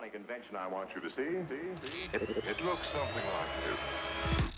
county convention I want you to see. It looks something like this.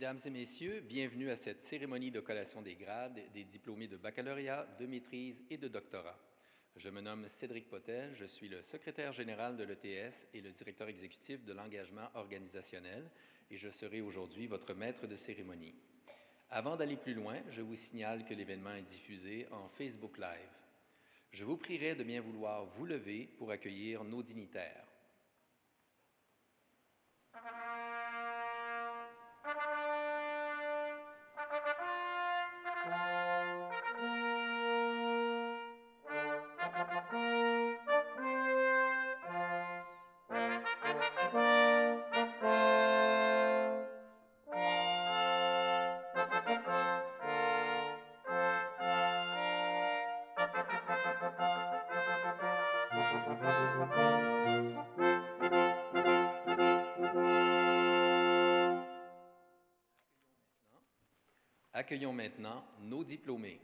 Mesdames et messieurs, bienvenue à cette cérémonie de collation des grades des diplômés de baccalauréat, de maîtrise et de doctorat. Je me nomme Cédric Potel, je suis le secrétaire général de l'ETS et le directeur exécutif de l'engagement organisationnel et je serai aujourd'hui votre maître de cérémonie. Avant d'aller plus loin, je vous signale que l'événement est diffusé en Facebook Live. Je vous prierai de bien vouloir vous lever pour accueillir nos dignitaires. Accueillons maintenant nos diplômés.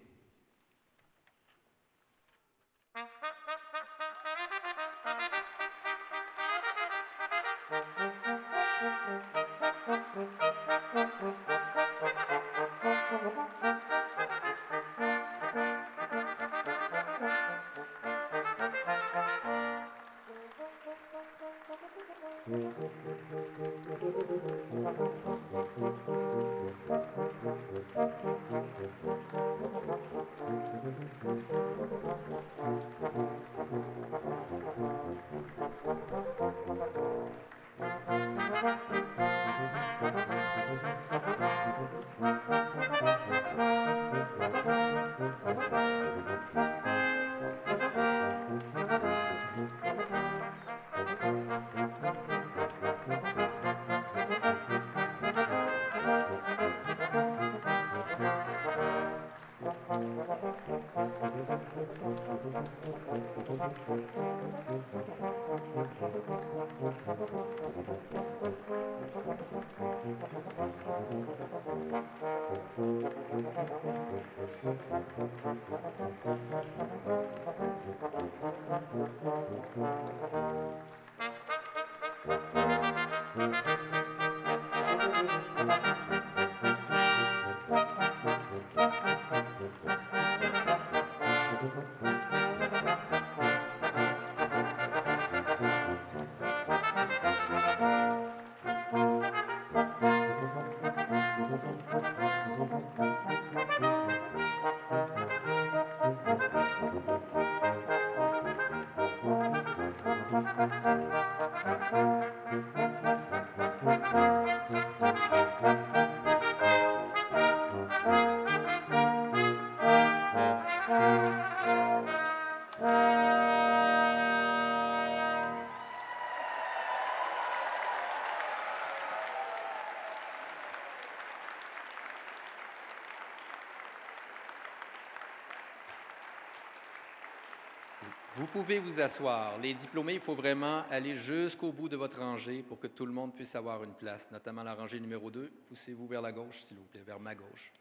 Vous pouvez vous asseoir. Les diplômés, il faut vraiment aller jusqu'au bout de votre rangée pour que tout le monde puisse avoir une place, notamment la rangée numéro 2. Poussez-vous vers la gauche, s'il vous plaît, vers ma gauche.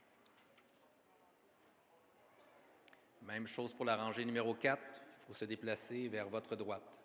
Même chose pour la rangée numéro 4. Il faut se déplacer vers votre droite.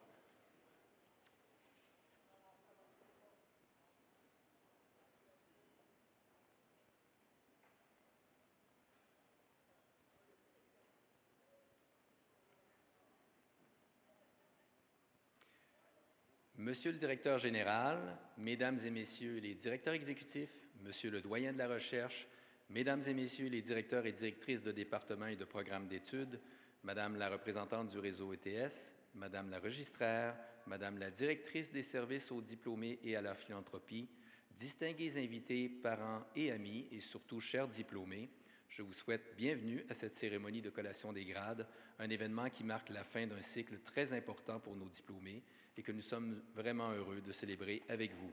Monsieur le directeur général, Mesdames et Messieurs les directeurs exécutifs, Monsieur le doyen de la recherche, Mesdames et Messieurs les directeurs et directrices de départements et de programmes d'études, Madame la représentante du réseau ETS, Madame la registraire, Madame la directrice des services aux diplômés et à la philanthropie, distingués invités, parents et amis, et surtout chers diplômés, je vous souhaite bienvenue à cette cérémonie de collation des grades, un événement qui marque la fin d'un cycle très important pour nos diplômés et que nous sommes vraiment heureux de célébrer avec vous.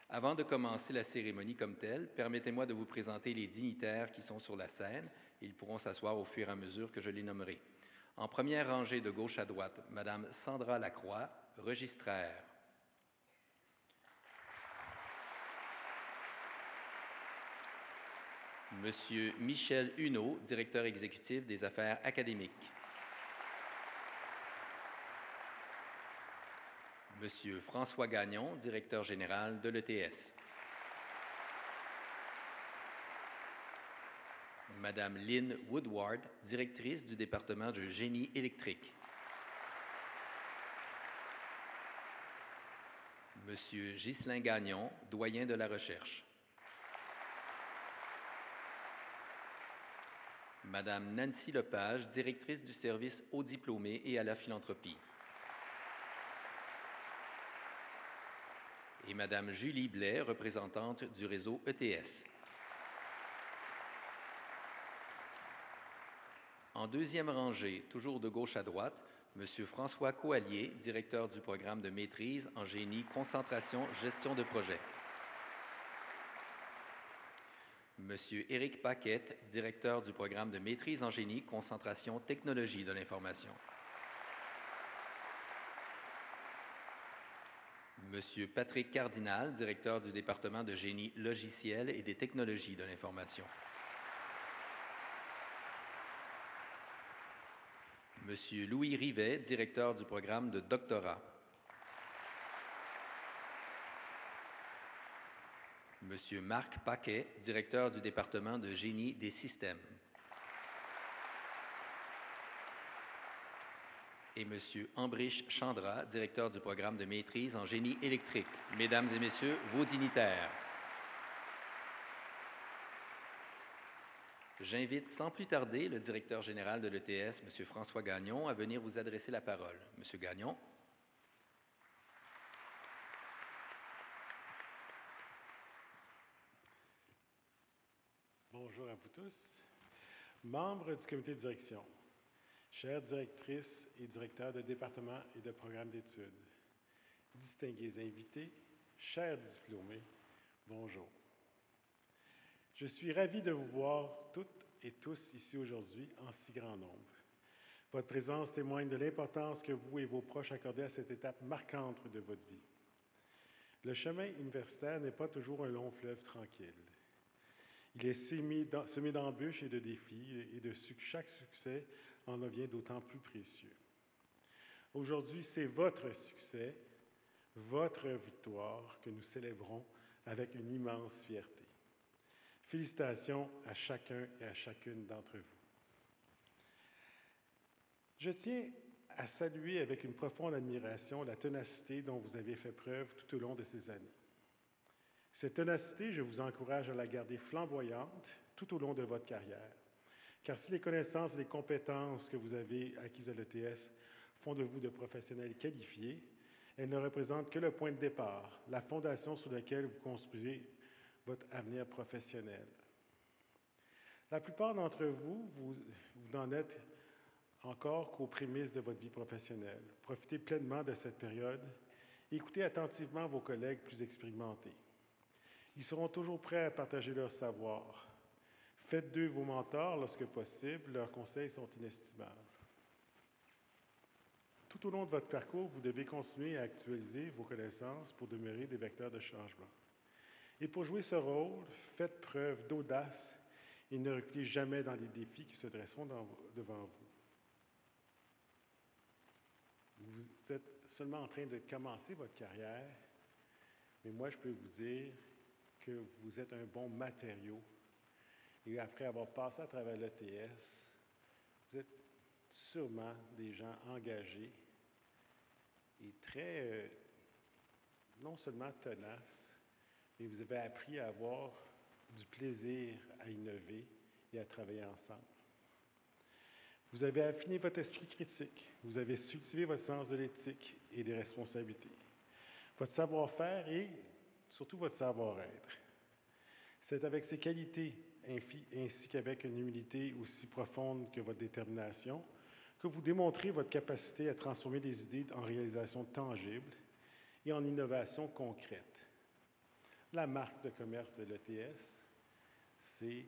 Avant de commencer la cérémonie comme telle, permettez-moi de vous présenter les dignitaires qui sont sur la scène. Ils pourront s'asseoir au fur et à mesure que je les nommerai. En première rangée de gauche à droite, Madame Sandra Lacroix, registraire. Monsieur Michel Huneau, directeur exécutif des affaires académiques. Monsieur François Gagnon, directeur général de l'ETS. Madame Lynn Woodward, directrice du département de génie électrique. Monsieur Ghislain Gagnon, doyen de la recherche. Madame Nancy Lepage, directrice du service aux diplômés et à la philanthropie. Et Madame Julie Blais, représentante du réseau ETS. En deuxième rangée, toujours de gauche à droite, Monsieur François Coallier, directeur du programme de maîtrise en génie, concentration, gestion de projet. Monsieur Éric Paquette, directeur du programme de maîtrise en génie, concentration, technologie de l'information. Monsieur Patrick Cardinal, directeur du département de génie logiciel et des technologies de l'information. Monsieur Louis Rivet, directeur du programme de doctorat. Monsieur Marc Paquet, directeur du département de génie des systèmes. Et Monsieur Ambrish Chandra, directeur du programme de maîtrise en génie électrique. Mesdames et Messieurs, vos dignitaires. J'invite sans plus tarder le directeur général de l'ETS, Monsieur François Gagnon, à venir vous adresser la parole. Monsieur Gagnon. Bonjour à vous tous. Membres du comité de direction, chères directrices et directeurs de département et de programmes d'études, distingués invités, chers diplômés, bonjour. Je suis ravi de vous voir toutes et tous ici aujourd'hui en si grand nombre. Votre présence témoigne de l'importance que vous et vos proches accordez à cette étape marquante de votre vie. Le chemin universitaire n'est pas toujours un long fleuve tranquille. Il est semé d'embûches et de défis, et de chaque succès en devient d'autant plus précieux. Aujourd'hui, c'est votre succès, votre victoire que nous célébrons avec une immense fierté. Félicitations à chacun et à chacune d'entre vous. Je tiens à saluer avec une profonde admiration la ténacité dont vous avez fait preuve tout au long de ces années. Cette ténacité, je vous encourage à la garder flamboyante tout au long de votre carrière, car si les connaissances et les compétences que vous avez acquises à l'ETS font de vous de professionnels qualifiés, elles ne représentent que le point de départ, la fondation sur laquelle vous construisez votre avenir professionnel. La plupart d'entre vous, vous n'en êtes encore qu'aux prémices de votre vie professionnelle. Profitez pleinement de cette période. Écoutez attentivement vos collègues plus expérimentés. Ils seront toujours prêts à partager leur savoir. Faites d'eux vos mentors lorsque possible. Leurs conseils sont inestimables. Tout au long de votre parcours, vous devez continuer à actualiser vos connaissances pour demeurer des vecteurs de changement. Et pour jouer ce rôle, faites preuve d'audace et ne reculez jamais dans les défis qui se dresseront devant vous. Vous êtes seulement en train de commencer votre carrière, mais moi, je peux vous dire que vous êtes un bon matériau. Et après avoir passé à travers l'ETS, vous êtes sûrement des gens engagés et très, non seulement tenaces, mais vous avez appris à avoir du plaisir à innover et à travailler ensemble. Vous avez affiné votre esprit critique, vous avez cultivé votre sens de l'éthique et des responsabilités, votre savoir-faire et surtout votre savoir-être. C'est avec ces qualités, ainsi qu'avec une humilité aussi profonde que votre détermination, que vous démontrez votre capacité à transformer des idées en réalisations tangibles et en innovations concrètes. La marque de commerce de l'ETS, c'est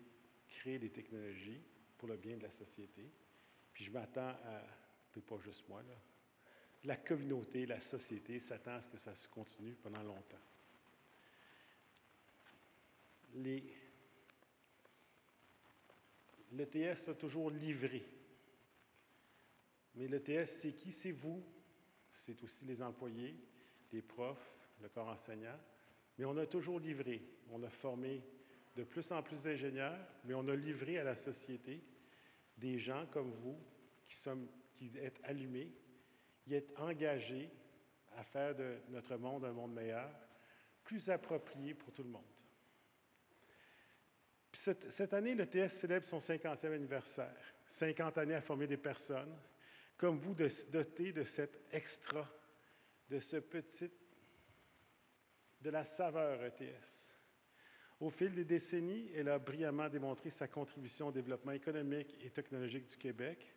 créer des technologies pour le bien de la société. Puis je m'attends à, puis pas juste moi, là, la communauté, la société s'attend à ce que ça se continue pendant longtemps. L'ETS a toujours livré. Mais l'ETS, c'est qui? C'est vous. C'est aussi les employés, les profs, le corps enseignant. Mais on a toujours livré. On a formé de plus en plus d'ingénieurs, mais on a livré à la société des gens comme vous qui êtes allumés, qui êtes engagés à faire de notre monde un monde meilleur, plus approprié pour tout le monde. Puis cette année, l'ETS célèbre son 50e anniversaire. 50 années à former des personnes comme vous, de se doter de cet extra, de la saveur ETS. Au fil des décennies, elle a brillamment démontré sa contribution au développement économique et technologique du Québec.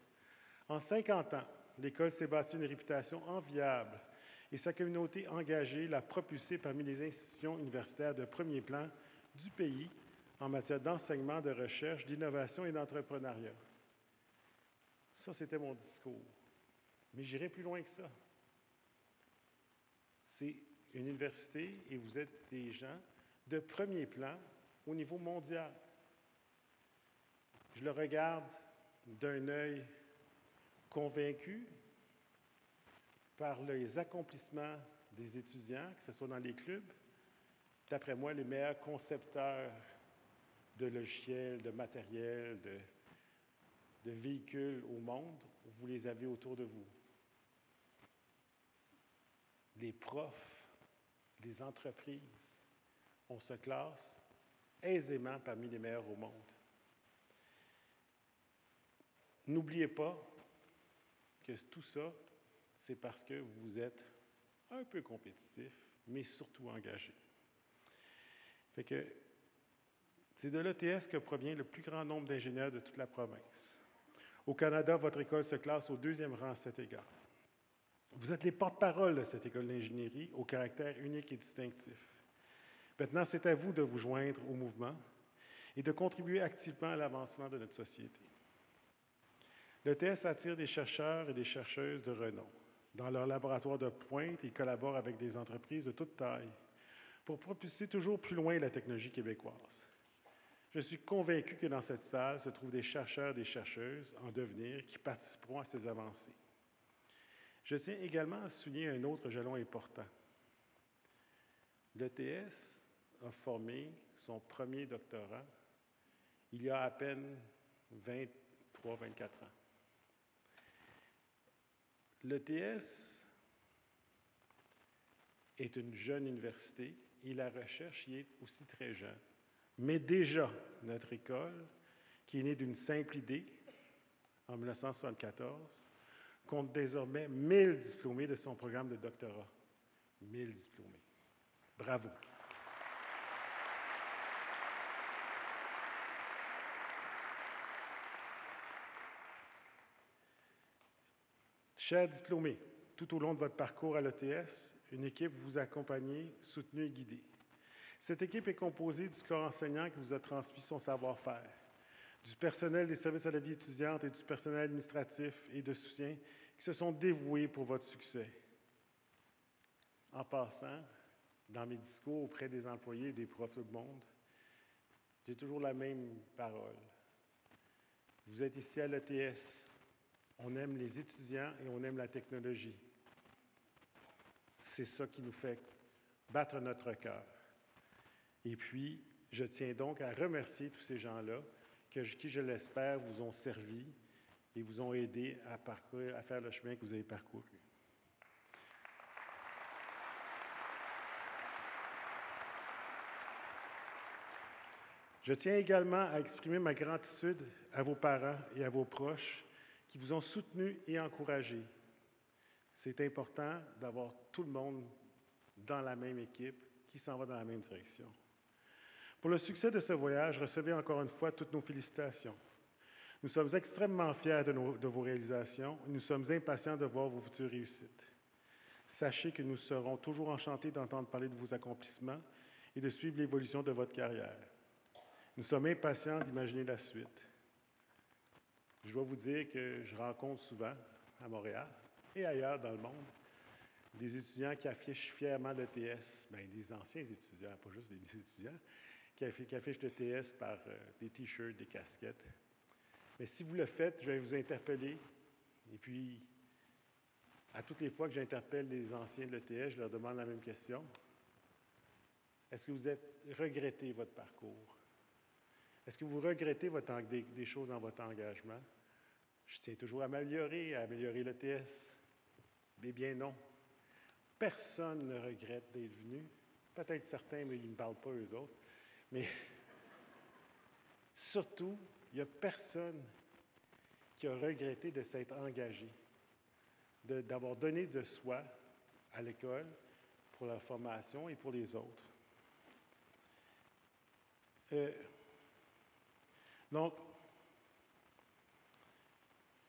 En 50 ans, l'école s'est bâtie une réputation enviable et sa communauté engagée l'a propulsée parmi les institutions universitaires de premier plan du pays en matière d'enseignement, de recherche, d'innovation et d'entrepreneuriat. Ça, c'était mon discours. Mais j'irai plus loin que ça. C'est une université et vous êtes des gens de premier plan au niveau mondial. Je le regarde d'un œil convaincu par les accomplissements des étudiants, que ce soit dans les clubs. D'après moi, les meilleurs concepteurs de logiciels, de matériel, de véhicules au monde, vous les avez autour de vous. Les profs, les entreprises, on se classe aisément parmi les meilleurs au monde. N'oubliez pas que tout ça, c'est parce que vous êtes un peu compétitif, mais surtout engagé. Fait que c'est de l'ETS que provient le plus grand nombre d'ingénieurs de toute la province. Au Canada, votre école se classe au 2e rang à cet égard. Vous êtes les porte-parole de cette école d'ingénierie au caractère unique et distinctif. Maintenant, c'est à vous de vous joindre au mouvement et de contribuer activement à l'avancement de notre société. L'ETS attire des chercheurs et des chercheuses de renom. Dans leur laboratoire de pointe, ils collaborent avec des entreprises de toute taille pour propulser toujours plus loin la technologie québécoise. Je suis convaincu que dans cette salle se trouvent des chercheurs et des chercheuses en devenir qui participeront à ces avancées. Je tiens également à souligner un autre jalon important. L'ETS a formé son premier doctorat il y a à peine 23-24 ans. L'ETS est une jeune université et la recherche y est aussi très jeune. Mais déjà, notre école, qui est née d'une simple idée en 1974, compte désormais 1000 diplômés de son programme de doctorat. 1000 diplômés. Bravo. Chers diplômés, tout au long de votre parcours à l'ETS, une équipe vous a accompagné, soutenu et guidé. Cette équipe est composée du corps enseignant qui vous a transmis son savoir-faire, du personnel des services à la vie étudiante et du personnel administratif et de soutien qui se sont dévoués pour votre succès. En passant, dans mes discours auprès des employés et des profs du monde, j'ai toujours la même parole. Vous êtes ici à l'ETS. On aime les étudiants et on aime la technologie. C'est ça qui nous fait battre notre cœur. Et puis, je tiens donc à remercier tous ces gens-là qui, je l'espère, vous ont servi et vous ont aidé à faire le chemin que vous avez parcouru. Je tiens également à exprimer ma gratitude à vos parents et à vos proches qui vous ont soutenus et encouragés. C'est important d'avoir tout le monde dans la même équipe qui s'en va dans la même direction. Pour le succès de ce voyage, recevez encore une fois toutes nos félicitations. Nous sommes extrêmement fiers de vos réalisations et nous sommes impatients de voir vos futures réussites. Sachez que nous serons toujours enchantés d'entendre parler de vos accomplissements et de suivre l'évolution de votre carrière. Nous sommes impatients d'imaginer la suite. Je dois vous dire que je rencontre souvent à Montréal et ailleurs dans le monde des étudiants qui affichent fièrement l'ETS, bien, des anciens étudiants, pas juste des étudiants, qui affichent l'ETS par des T-shirts, des casquettes. Mais si vous le faites, je vais vous interpeller. Et puis, à toutes les fois que j'interpelle les anciens de l'ETS, je leur demande la même question. Est-ce que vous regrettez votre parcours? Est-ce que vous regrettez des choses dans votre engagement? Je tiens toujours à améliorer l'ETS. Eh bien non. Personne ne regrette d'être venu. Peut-être certains, mais ils ne me parlent pas eux autres. Mais surtout, il n'y a personne qui a regretté de s'être engagé, d'avoir donné de soi à l'école pour la formation et pour les autres. Donc,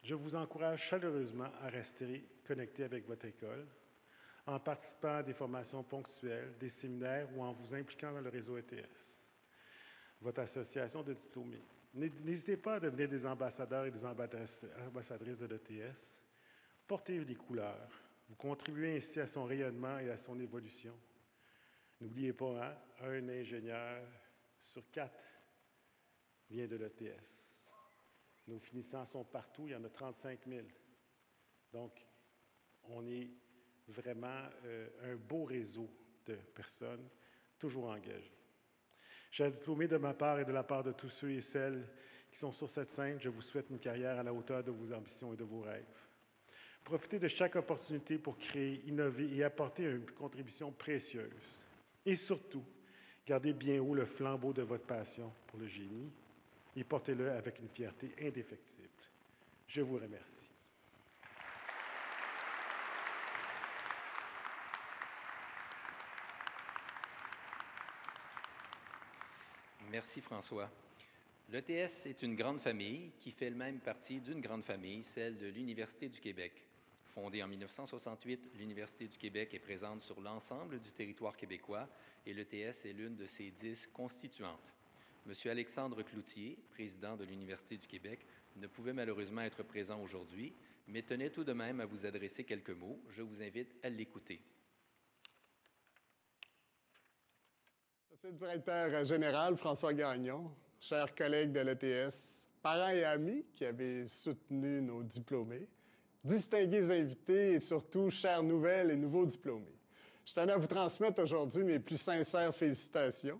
je vous encourage chaleureusement à rester connecté avec votre école en participant à des formations ponctuelles, des séminaires ou en vous impliquant dans le réseau ETS, votre association de diplômés. N'hésitez pas à devenir des ambassadeurs et des ambassadrices de l'ETS. Portez les couleurs. Vous contribuez ainsi à son rayonnement et à son évolution. N'oubliez pas, hein, un ingénieur sur 4 vient de l'ETS. Nos finissants sont partout, il y en a 35 000. Donc, on est vraiment un beau réseau de personnes toujours engagées. Chers diplômés, de ma part et de la part de tous ceux et celles qui sont sur cette scène, je vous souhaite une carrière à la hauteur de vos ambitions et de vos rêves. Profitez de chaque opportunité pour créer, innover et apporter une contribution précieuse. Et surtout, gardez bien haut le flambeau de votre passion pour le génie et portez-le avec une fierté indéfectible. Je vous remercie. Merci François. L'ETS est une grande famille qui fait elle-même partie d'une grande famille, celle de l'Université du Québec. Fondée en 1968, l'Université du Québec est présente sur l'ensemble du territoire québécois et l'ETS est l'une de ses 10 constituantes. Monsieur Alexandre Cloutier, président de l'Université du Québec, ne pouvait malheureusement être présent aujourd'hui, mais tenait tout de même à vous adresser quelques mots. Je vous invite à l'écouter. Monsieur le directeur général François Gagnon, chers collègues de l'ETS, parents et amis qui avez soutenu nos diplômés, distingués invités et surtout chères nouvelles et nouveaux diplômés. Je tenais à vous transmettre aujourd'hui mes plus sincères félicitations.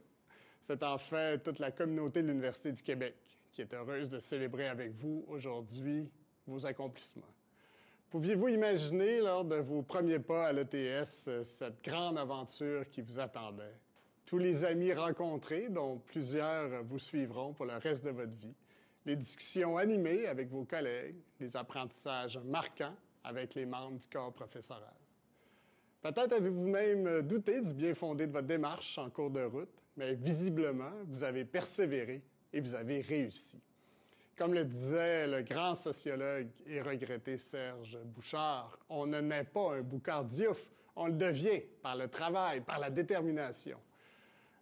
C'est en fait toute la communauté de l'Université du Québec qui est heureuse de célébrer avec vous aujourd'hui vos accomplissements. Pouviez-vous imaginer, lors de vos premiers pas à l'ETS, cette grande aventure qui vous attendait? Tous les amis rencontrés, dont plusieurs vous suivront pour le reste de votre vie, les discussions animées avec vos collègues, les apprentissages marquants avec les membres du corps professoral. Peut-être avez-vous même douté du bien fondé de votre démarche en cours de route, mais visiblement, vous avez persévéré et vous avez réussi. Comme le disait le grand sociologue et regretté Serge Bouchard, on ne naît pas un Boucard Diouf, on le devient par le travail, par la détermination.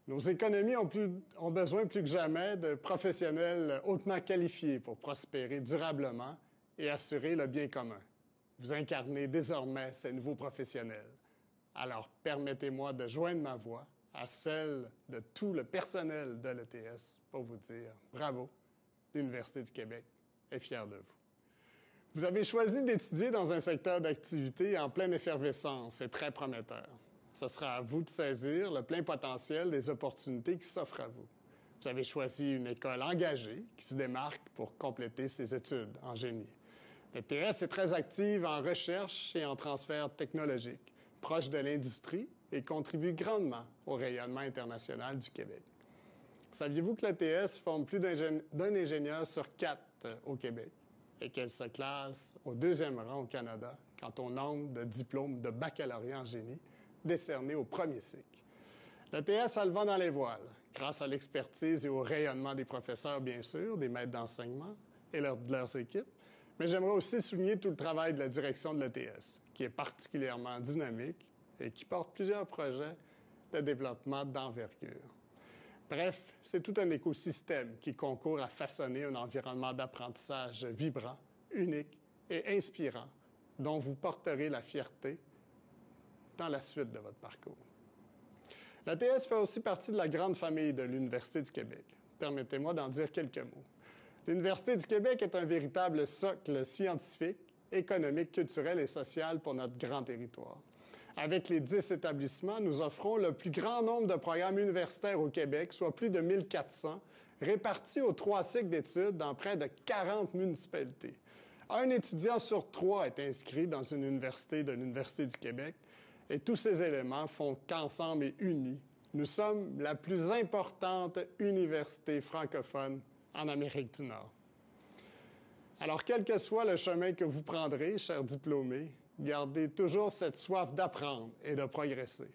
Nos économies ont besoin plus que jamais de professionnels hautement qualifiés pour prospérer durablement et assurer le bien commun. Vous incarnez désormais ces nouveaux professionnels. Alors, permettez-moi de joindre ma voix à celle de tout le personnel de l'ETS pour vous dire bravo, l'Université du Québec est fière de vous. Vous avez choisi d'étudier dans un secteur d'activité en pleine effervescence et très prometteur. Ce sera à vous de saisir le plein potentiel des opportunités qui s'offrent à vous. Vous avez choisi une école engagée qui se démarque pour compléter ses études en génie. L'ETS est très active en recherche et en transfert technologique, proche de l'industrie et contribue grandement au rayonnement international du Québec. Saviez-vous que l'ETS forme plus d'un ingénieur sur 4 au Québec et qu'elle se classe au 2e rang au Canada quant au nombre de diplômes de baccalauréat en génie décernés au premier cycle? L'ETS a le vent dans les voiles, grâce à l'expertise et au rayonnement des professeurs, bien sûr, des maîtres d'enseignement et de leurs équipes, mais j'aimerais aussi souligner tout le travail de la direction de l'ETS, qui est particulièrement dynamique et qui porte plusieurs projets de développement d'envergure. Bref, c'est tout un écosystème qui concourt à façonner un environnement d'apprentissage vibrant, unique et inspirant, dont vous porterez la fierté dans la suite de votre parcours. L'ETS fait aussi partie de la grande famille de l'Université du Québec. Permettez-moi d'en dire quelques mots. L'Université du Québec est un véritable socle scientifique, économique, culturel et social pour notre grand territoire. Avec les 10 établissements, nous offrons le plus grand nombre de programmes universitaires au Québec, soit plus de 1400, répartis aux 3 cycles d'études dans près de 40 municipalités. Un étudiant sur 3 est inscrit dans une université de l'Université du Québec, et tous ces éléments font qu'ensemble et unis, nous sommes la plus importante université francophone en Amérique du Nord. Alors, quel que soit le chemin que vous prendrez, chers diplômés, gardez toujours cette soif d'apprendre et de progresser.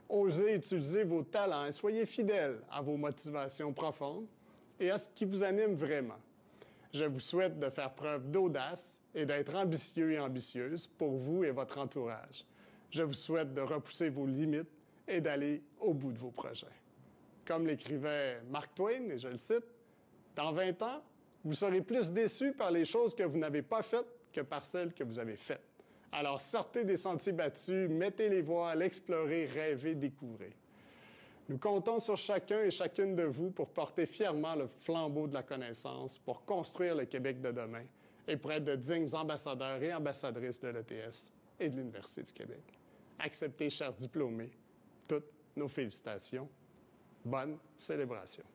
Osez utiliser vos talents et soyez fidèles à vos motivations profondes et à ce qui vous anime vraiment. Je vous souhaite de faire preuve d'audace et d'être ambitieux et ambitieuse pour vous et votre entourage. Je vous souhaite de repousser vos limites et d'aller au bout de vos projets. Comme l'écrivait Mark Twain, et je le cite, « Dans 20 ans, vous serez plus déçus par les choses que vous n'avez pas faites que par celles que vous avez faites. Alors sortez des sentiers battus, mettez les voiles, explorez, rêvez, découvrez. » Nous comptons sur chacun et chacune de vous pour porter fièrement le flambeau de la connaissance, pour construire le Québec de demain et pour être de dignes ambassadeurs et ambassadrices de l'ETS et de l'Université du Québec. Acceptez, chers diplômés, toutes nos félicitations. Bonne célébration.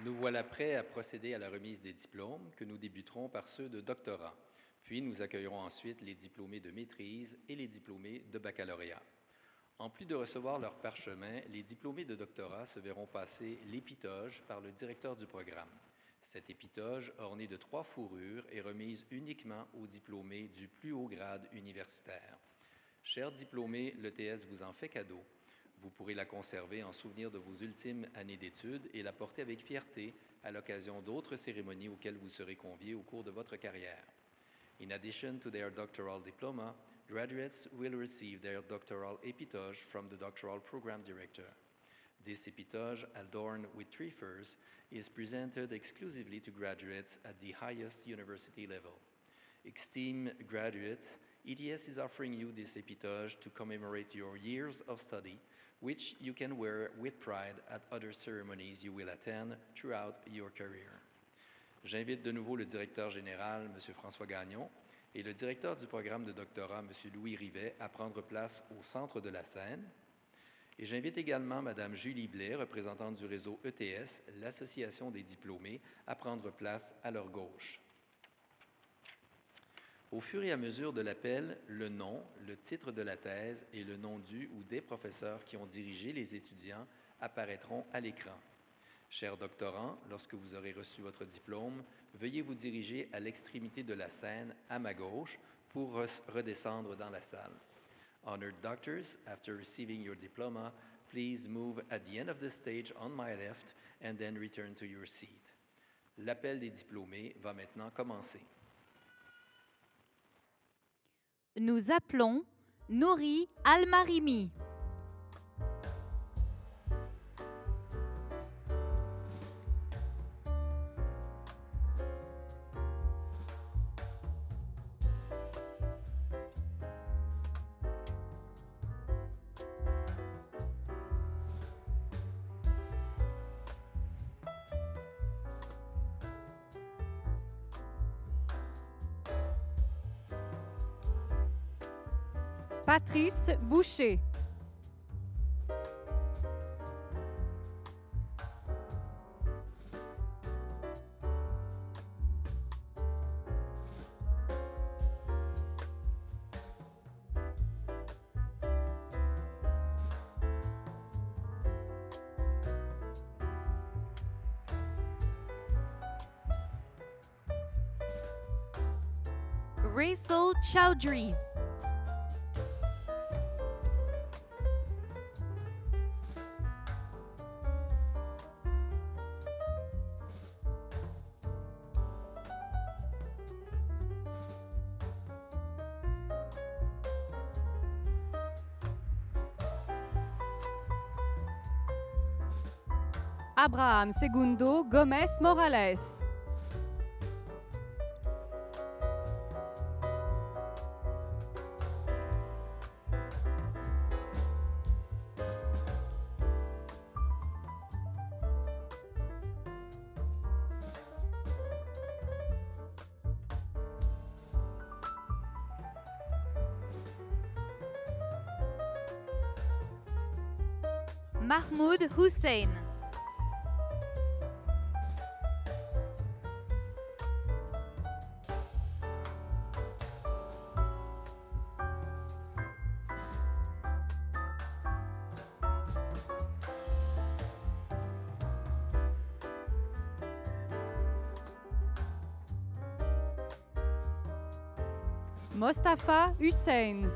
Nous voilà prêts à procéder à la remise des diplômes, que nous débuterons par ceux de doctorat. Puis nous accueillerons ensuite les diplômés de maîtrise et les diplômés de baccalauréat. En plus de recevoir leur parchemin, les diplômés de doctorat se verront passer l'épitoge par le directeur du programme. Cette épitoge, ornée de 3 fourrures, est remise uniquement aux diplômés du plus haut grade universitaire. Chers diplômés, l'ETS vous en fait cadeau. Vous pourrez la conserver en souvenir de vos ultimes années d'études et la porter avec fierté à l'occasion d'autres cérémonies auxquelles vous serez conviés au cours de votre carrière. In addition to their doctoral diploma, graduates will receive their doctoral epitoge from the doctoral program director. This epitoge, adorned with 3 furs, is presented exclusively to graduates at the highest university level. Esteemed graduates, ETS is offering you this epitoge to commemorate your years of study, which you can wear with pride at other ceremonies you will attend throughout your career. J'invite de nouveau le directeur général, M. François Gagnon, et le directeur du programme de doctorat, M. Louis Rivet, à prendre place au centre de la scène. Et j'invite également Mme Julie Blais, représentante du réseau ETS, l'Association des diplômés, à prendre place à leur gauche. Au fur et à mesure de l'appel, le nom, le titre de la thèse et le nom du ou des professeurs qui ont dirigé les étudiants apparaîtront à l'écran. Chers doctorants, lorsque vous aurez reçu votre diplôme, veuillez vous diriger à l'extrémité de la scène, à ma gauche, pour redescendre dans la salle. Honored doctors, after receiving your diploma, please move at the end of the stage on my left and then return to your seat. L'appel des diplômés va maintenant commencer. Nous appelons Nouri Almarimi. Patrice Boucher. Raisel Chowdhury. Abraham Segundo Gomez Morales. Mahmoud Hussein. Mostafa Hussein.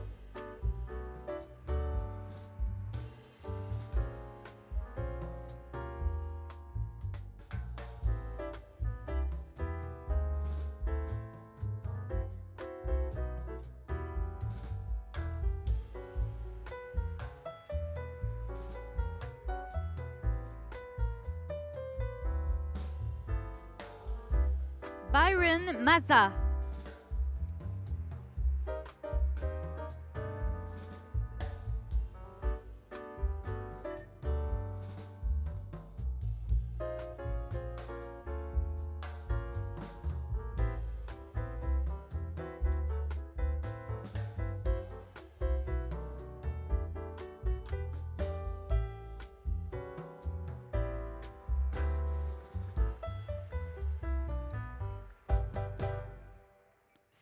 Byron Maza.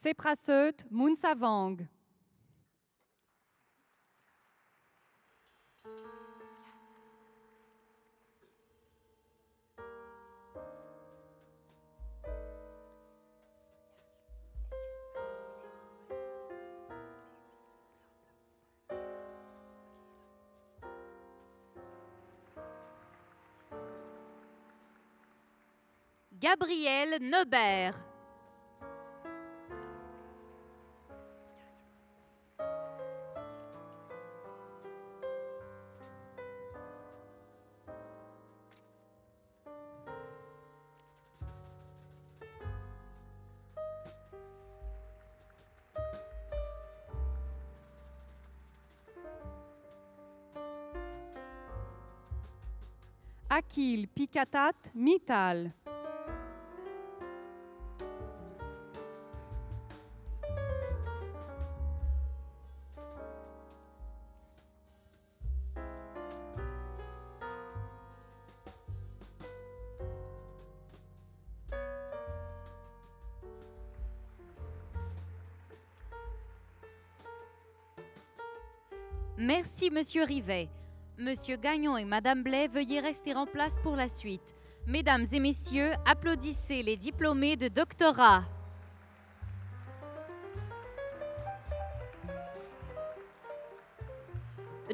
Sepraseut Mounsavang. Gabriel Neubert. Akil Pikatat Mittal. Merci, Monsieur Rivet. Monsieur Gagnon et Madame Blais, veuillez rester en place pour la suite. Mesdames et messieurs, applaudissez les diplômés de doctorat.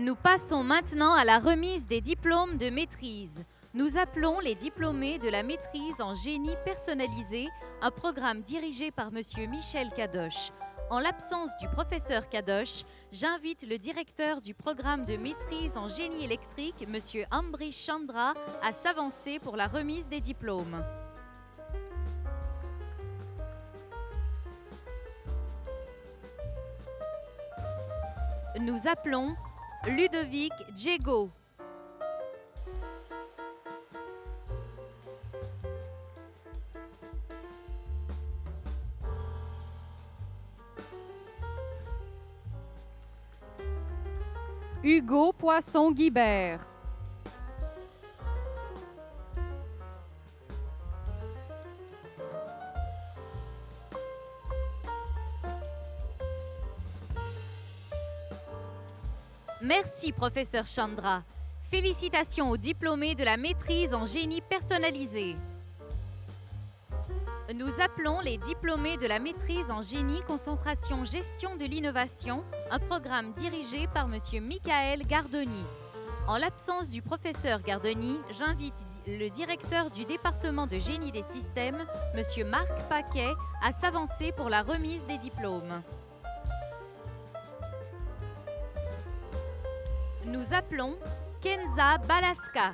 Nous passons maintenant à la remise des diplômes de maîtrise. Nous appelons les diplômés de la maîtrise en génie personnalisé, un programme dirigé par Monsieur Michel Kadosh. En l'absence du professeur Kadosh, j'invite le directeur du programme de maîtrise en génie électrique, Monsieur Ambrish Chandra, à s'avancer pour la remise des diplômes. Nous appelons Ludovic Djego. Hugo Poisson-Guibert. Merci, professeur Chandra. Félicitations aux diplômés de la maîtrise en génie personnalisé. Nous appelons les diplômés de la maîtrise en génie concentration gestion de l'innovation, un programme dirigé par M. Michael Gardoni. En l'absence du professeur Gardoni, j'invite le directeur du département de génie des systèmes, M. Marc Paquet, à s'avancer pour la remise des diplômes. Nous appelons Kenza Balaska.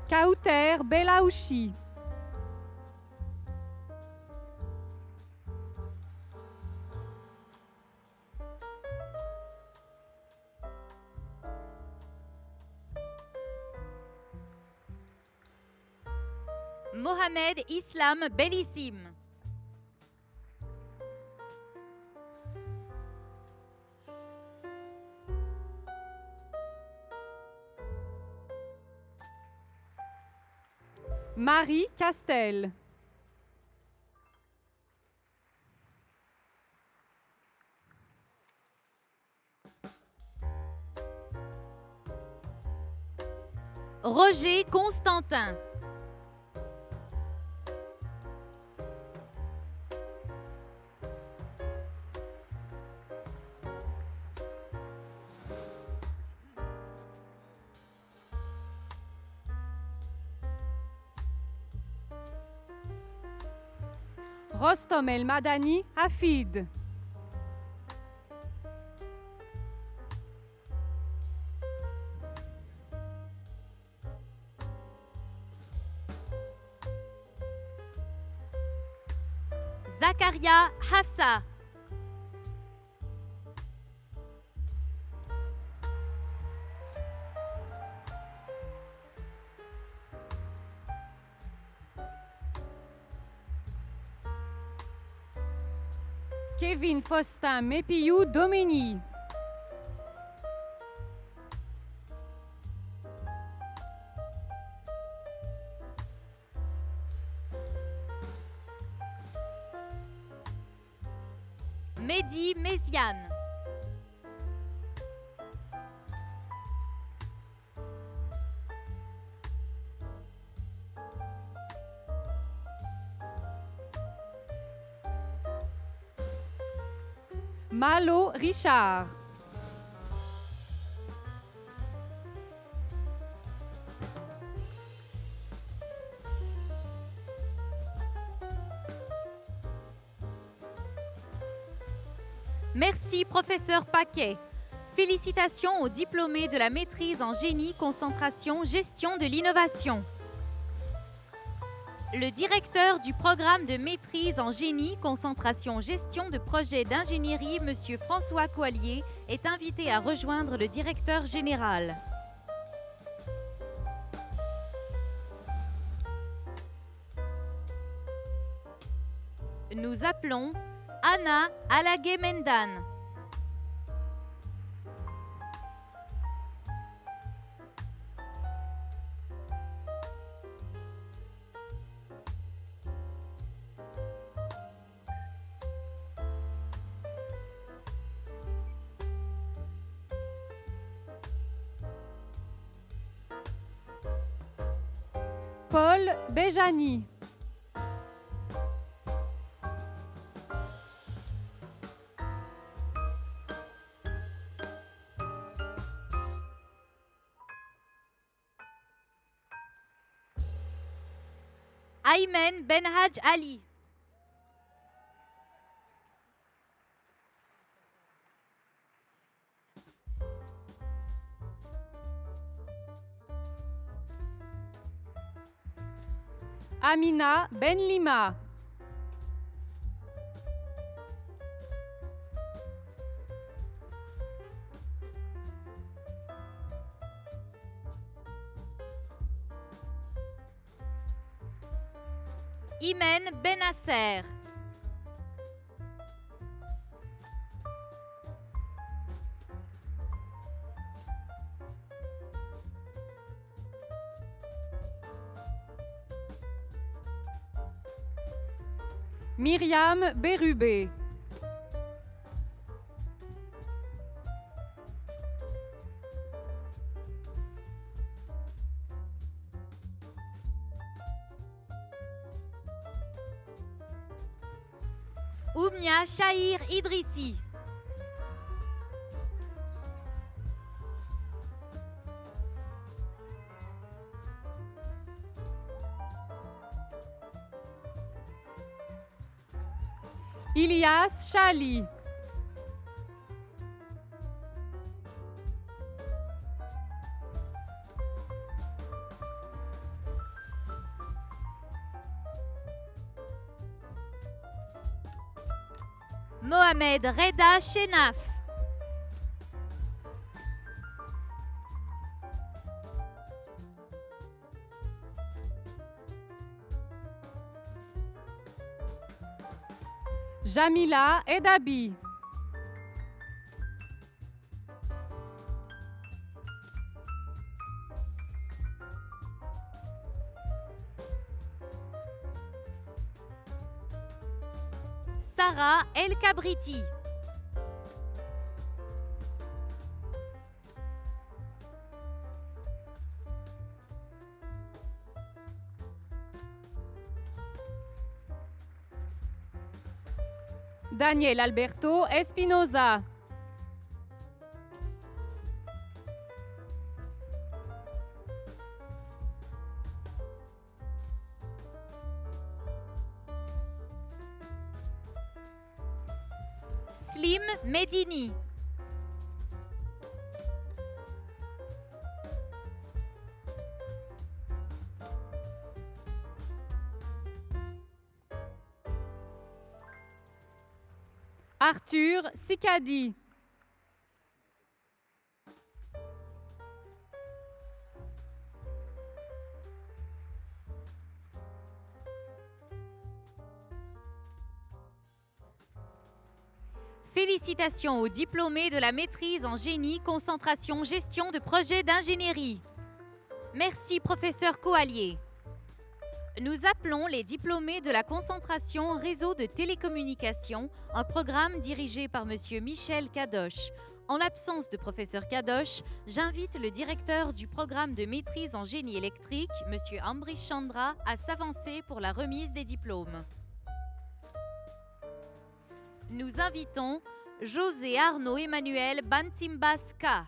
Kauter Belaouchi. Mohamed Islam Bellissim. Marie Castel. Roger Constantin. Rostom El Madani Hafid. Zakaria Hafsa. Kevin Faustin Mepiou Domeni. Mehdi Méziane. Malo Richard. Merci, professeur Paquet. Félicitations aux diplômés de la maîtrise en génie, concentration, gestion de l'innovation. Le directeur du programme de maîtrise en génie, concentration, gestion de projet d'ingénierie, M. François Coallier, est invité à rejoindre le directeur général. Nous appelons Anna Alagué-Mendan. Paul Béjani. Aymen Benhadj Ali. Amina Benlima. Imen Benasser. Myriam Bérubé. Oumia Chahir Idrissi. Ilias Chali. Mohamed Reda Chenaf. Jamila Edabi. Sarah El Kabriti. Daniel Alberto Espinoza. Slim Medini. Arthur Sikadi. Félicitations aux diplômés de la maîtrise en génie, concentration, gestion de projets d'ingénierie. Merci, professeur Coallier. Nous appelons les diplômés de la concentration réseau de télécommunications, un programme dirigé par M. Michel Kadosh. En l'absence de professeur Kadosh, j'invite le directeur du programme de maîtrise en génie électrique, M. Ambrish Chandra, à s'avancer pour la remise des diplômes. Nous invitons José Arnaud Emmanuel Bantimbaska.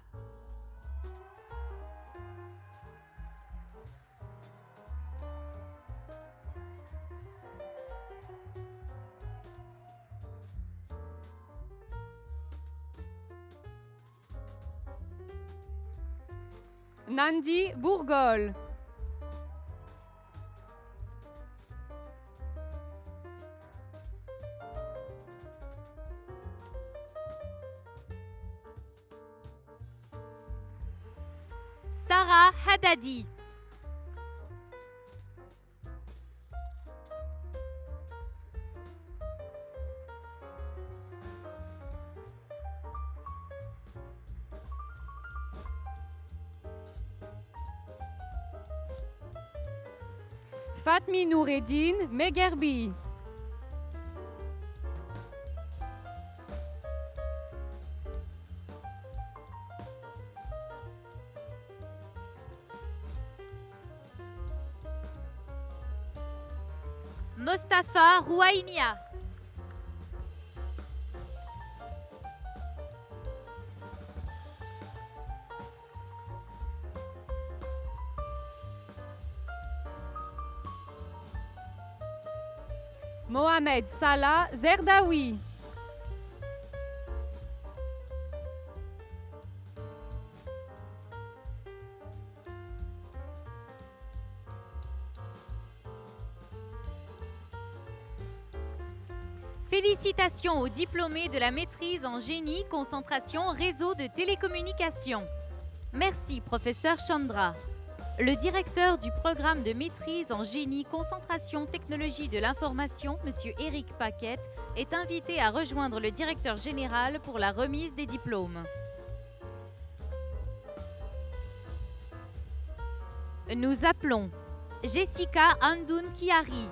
Nandi Bourgol. Sarah Haddadi. Fatmi Noureddine Megerbi. Mostafa Rouhainia. Mohamed Salah Zerdaoui. Félicitations aux diplômés de la maîtrise en génie, concentration, réseau de télécommunications. Merci, professeur Chandra. Le directeur du programme de maîtrise en génie concentration technologie de l'information, M. Éric Paquette, est invité à rejoindre le directeur général pour la remise des diplômes. Nous appelons Jessica Andoun Kiari.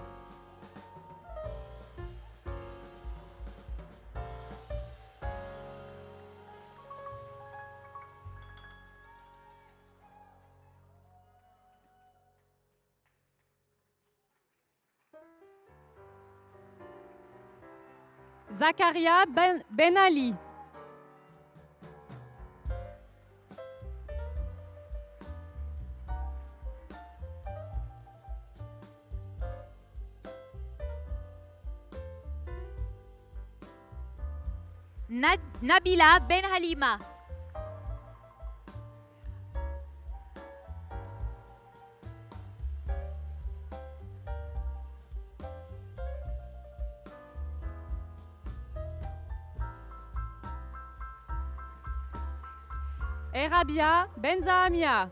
Zakaria Ben Ali. Nabila Ben Halima. Erabia Benzahamia.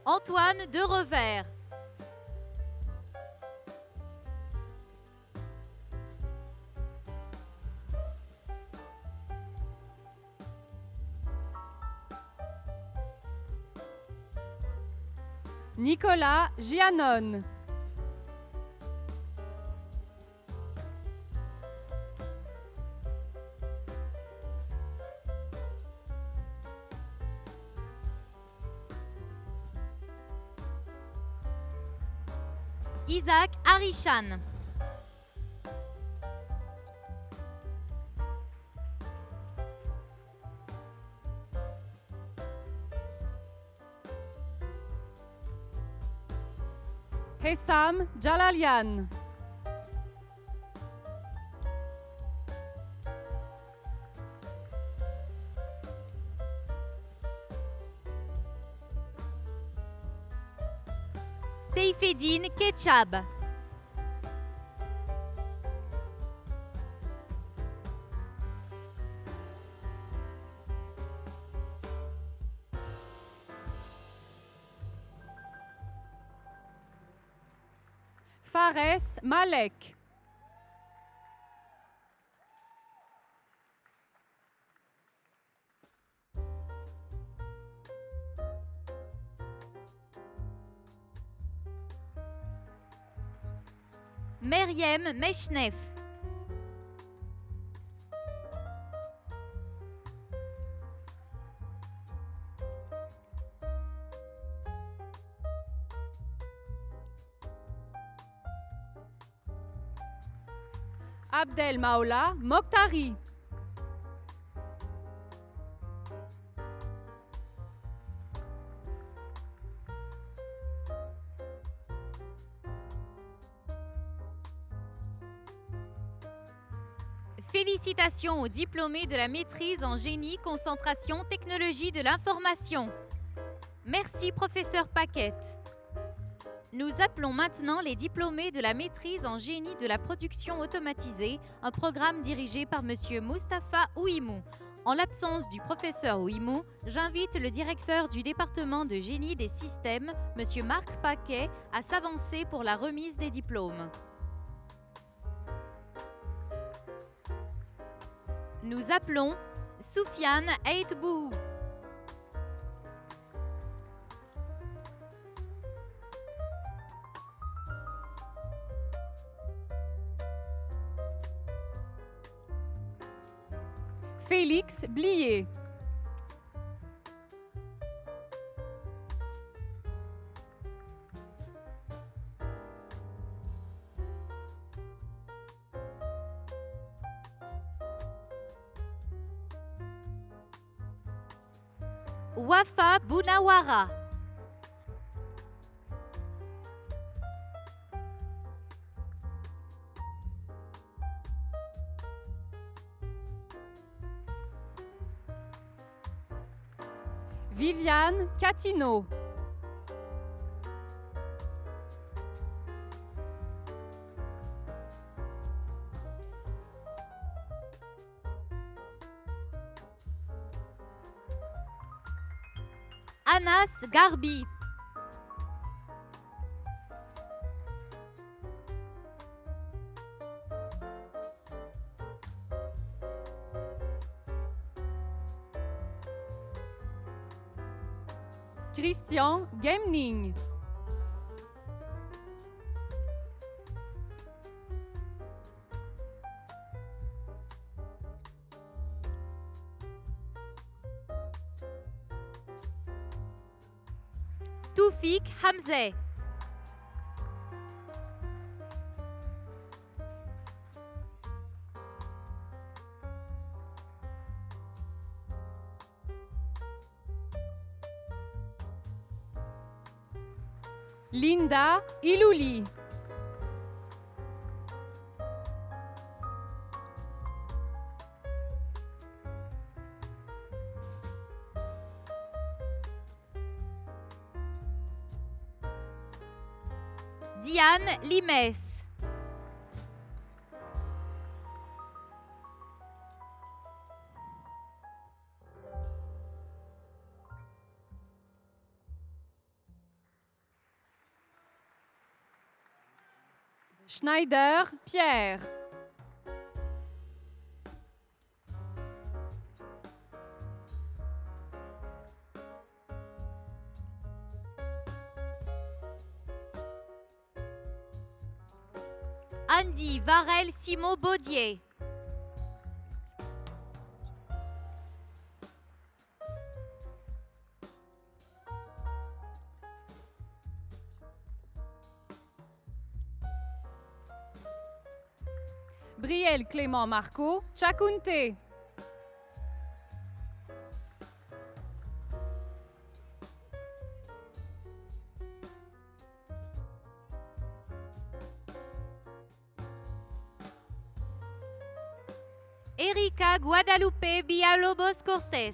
Antoine de Revers. Nicolas Gianon. Isaac Arishan. Hessam Jalalian. Seifeddine Ketchab. Fares Malek. Meriem Meshnef. Abdel Maoula Mokhtari. Félicitations aux diplômés de la maîtrise en génie concentration technologie de l'information. Merci professeur Paquette. Nous appelons maintenant les diplômés de la maîtrise en génie de la production automatisée, un programme dirigé par M. Moustapha Ouimou. En l'absence du professeur Ouimou, j'invite le directeur du département de génie des systèmes, M. Marc Paquet, à s'avancer pour la remise des diplômes. Nous appelons Soufiane Aïtbouhou. Félix Blier. Wafa Bounawara. Viviane Catino. Anas Garbi. Christian Gemning. Toufik Hamzeh. Linda Ilouli. Diane Limes. Schneider Pierre. Andy Varel Simon Baudier. Brielle Clément Marco Chakunte. Erika Guadalupe Villalobos Cortés.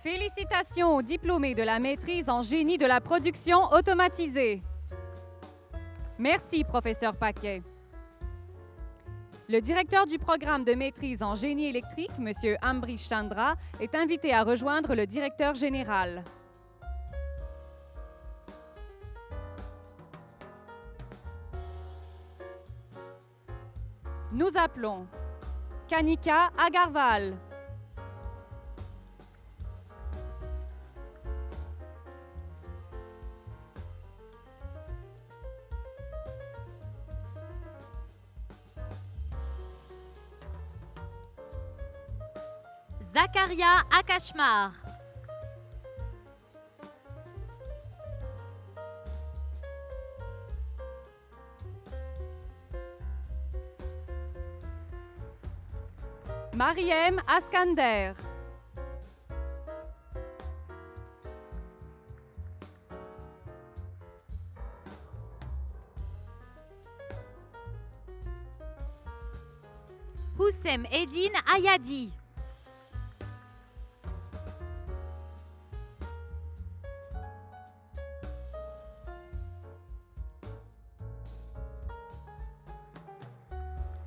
Félicitations aux diplômés de la maîtrise en génie de la production automatisée. Merci, professeur Paquet. Le directeur du programme de maîtrise en génie électrique, M. Ambrish Chandra, est invité à rejoindre le directeur général. Nous appelons Kanika Agarwal. Zakaria Akashmar. Mariem Askander. Houssem Eddine Ayadi.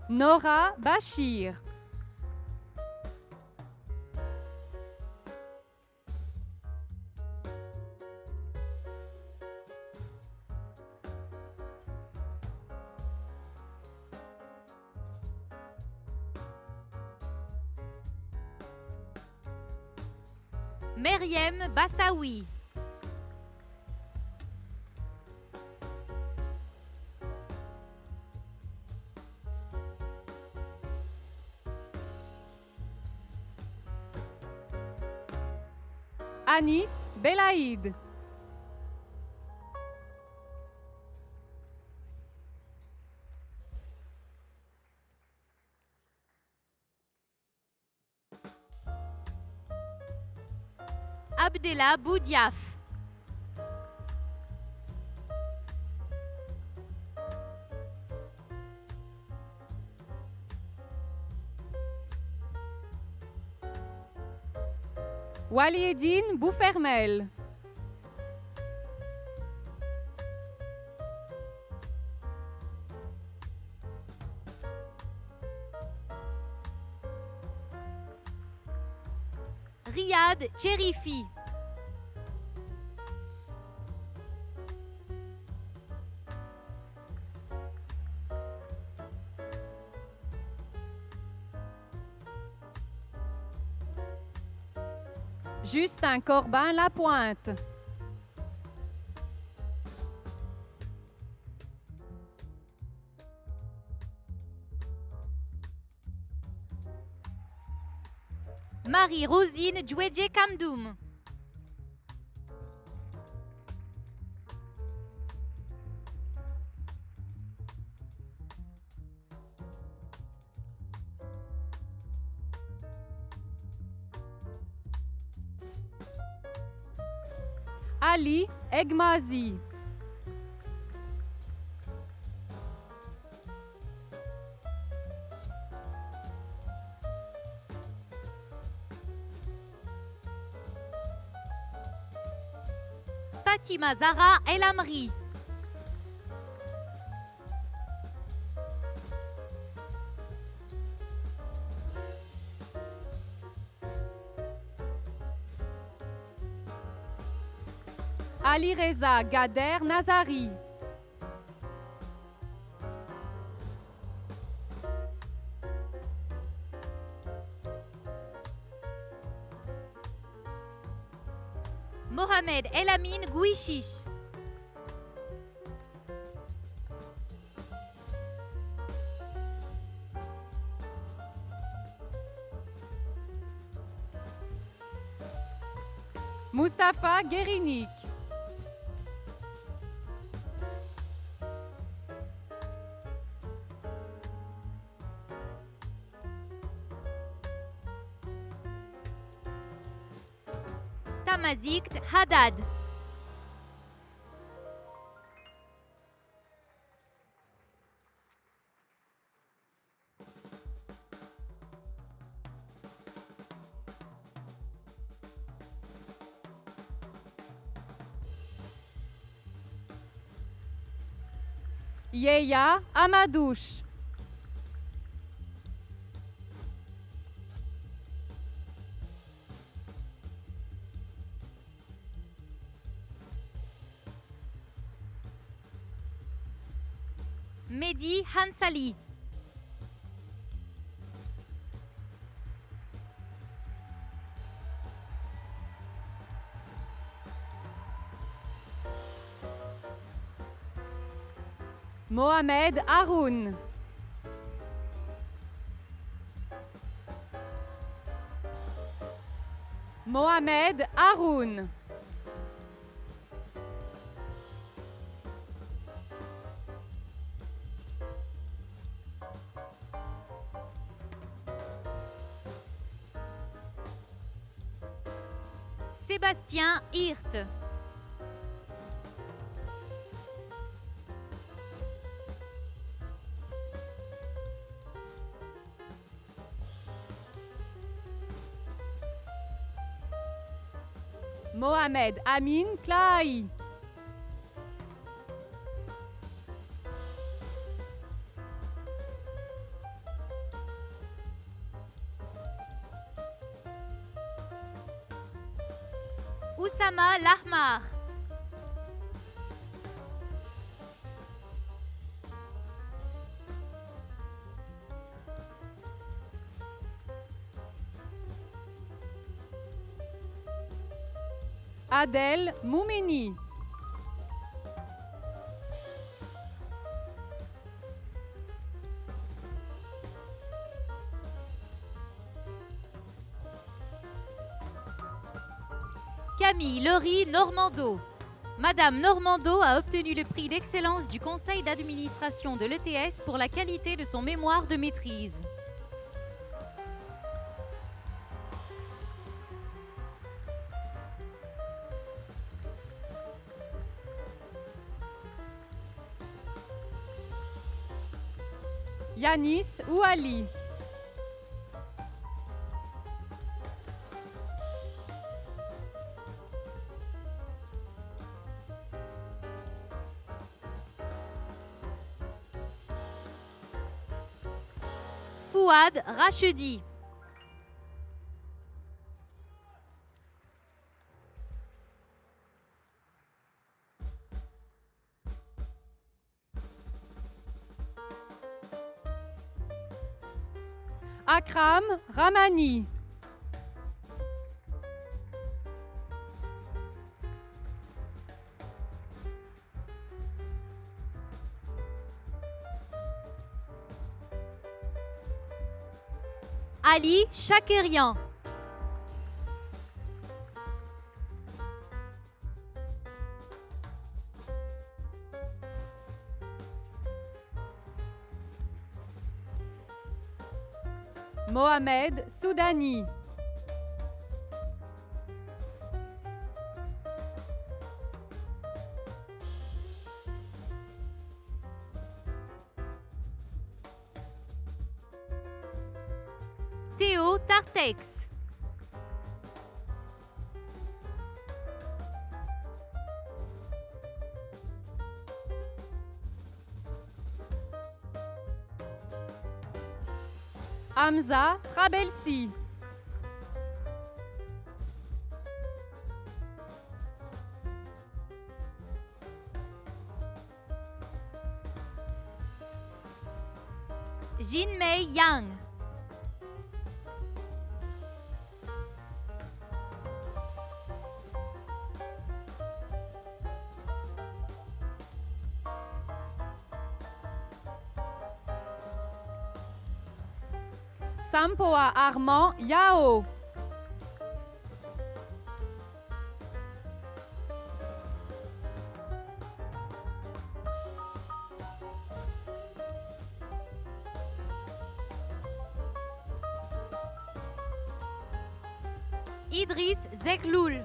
Nora Bachir. Meriem Bassaoui. Anis Belaïd. Abdella Boudiaf. Walieddine Boufermel. Riyad Cherifi. Justin Corbin Lapointe. Marie-Rosine Djouedje Kamdoum. Ali Egmazi. Fatima Zahra El Amri. Ali Reza Gader Nazari. Mohamed Elamine Gouichiche. Mustapha Guérinik. Tamazikt Haddad. Yeya Amadouche. Mehdi Hansali. Mohamed Haroun. Mohamed Haroun. Sébastien Hirt. Mohamed Amin Klahi. Oussama Lahmar. Adel Moumeni. Camille Laurie Normando. Madame Normando a obtenu le prix d'excellence du conseil d'administration de l'ETS pour la qualité de son mémoire de maîtrise. Yanis Ouali. Fouad Rachedi. Akram Ramani. Ali Chakerian. Mohamed Soudani. Théo Tartex. Hamza Rabelsi. Jinmei Yang. Sampoa Armand Yao. Idriss Zekloul.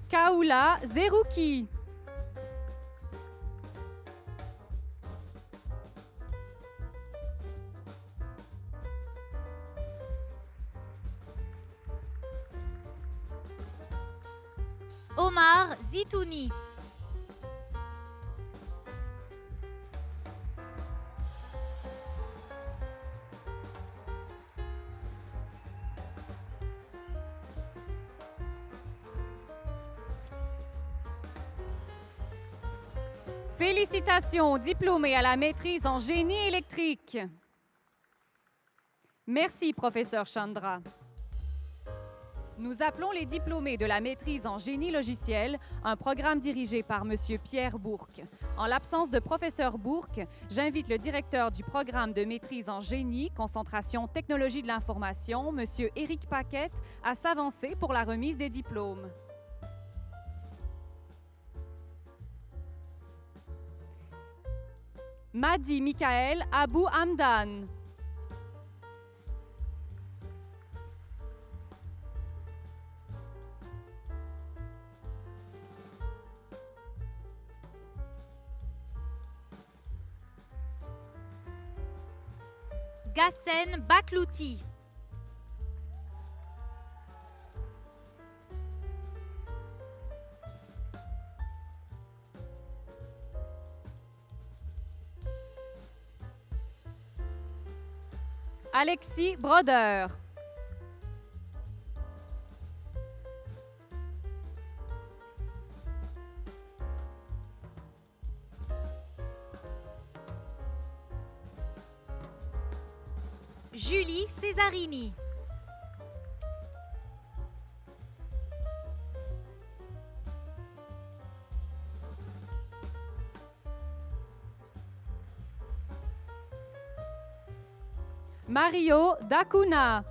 Kaoula Zerouki. Omar Zitouni. Félicitations, diplômé à la maîtrise en génie électrique. Merci, professeur Chandra. Nous appelons les diplômés de la maîtrise en génie logiciel, un programme dirigé par M. Pierre Bourque. En l'absence de professeur Bourque, j'invite le directeur du programme de maîtrise en génie, concentration technologie de l'information, M. Éric Paquette, à s'avancer pour la remise des diplômes. Madi Michael Abou Hamdan. Gassen Baklouti. Alexis Broder. Julie Cesarini. Mario Dacuna.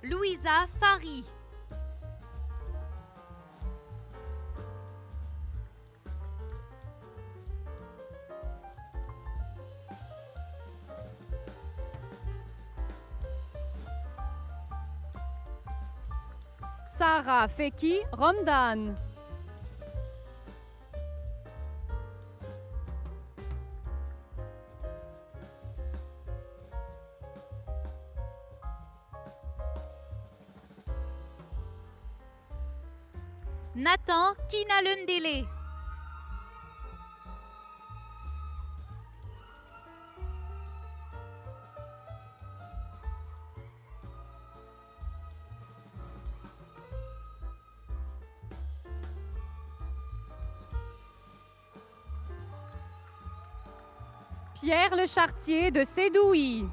Louisa Fari. Sarah Feki Romdan. Nathan Kinalundele. Pierre Le Chartier de Sédouis.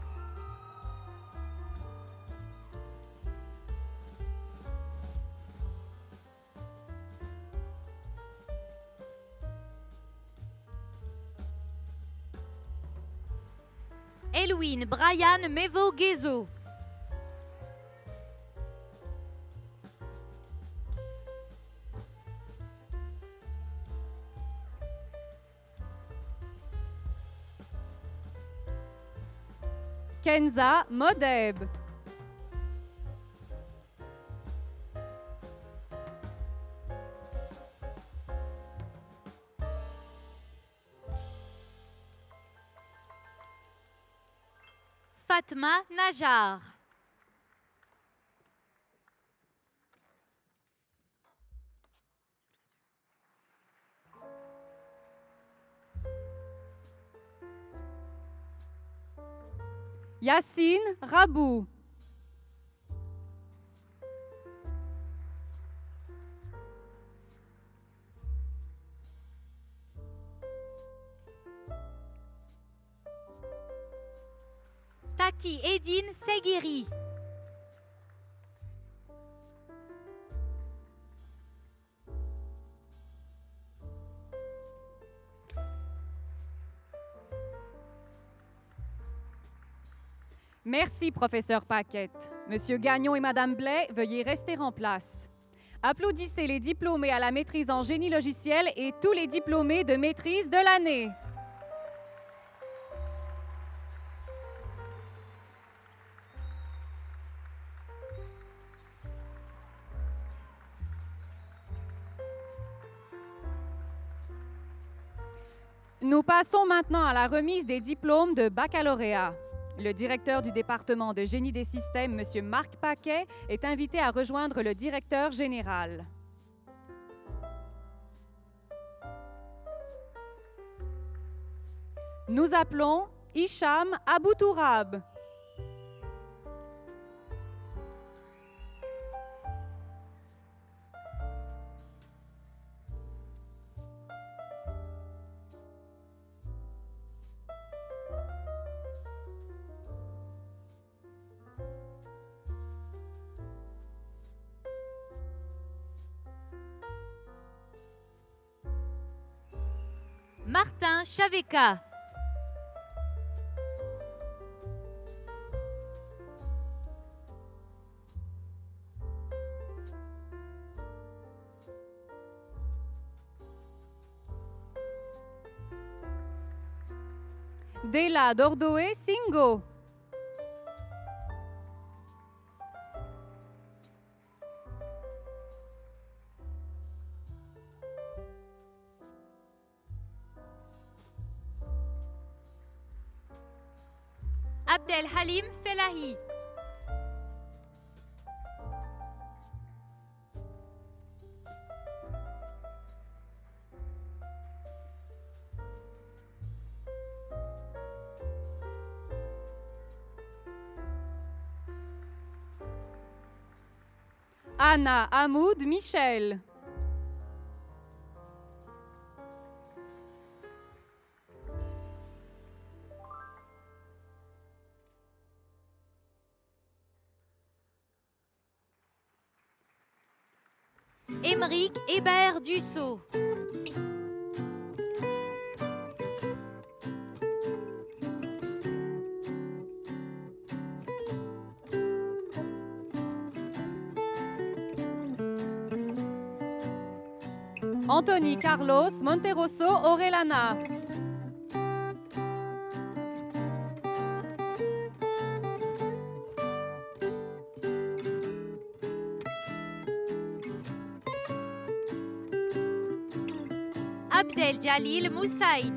Elwin Brian Mevo-Guézo. Kenza Modeb. Fatma Najar. Yacine Rabou. Taki Edine Seguiri. Merci, professeur Paquette. Monsieur Gagnon et Madame Blais, veuillez rester en place. Applaudissez les diplômés à la maîtrise en génie logiciel et tous les diplômés de maîtrise de l'année. Nous passons maintenant à la remise des diplômes de baccalauréat. Le directeur du département de génie des systèmes, M. Marc Paquet, est invité à rejoindre le directeur général. Nous appelons Hicham Aboutourab. Martin Chaveka. Dela Dordoé Singo. Abdel Halim Felahi. Anna Hamoud Michel. Émeric Hébert Dussault. Anthony Carlos Monteroso Orellana. Abdel Jalil Moussaïd.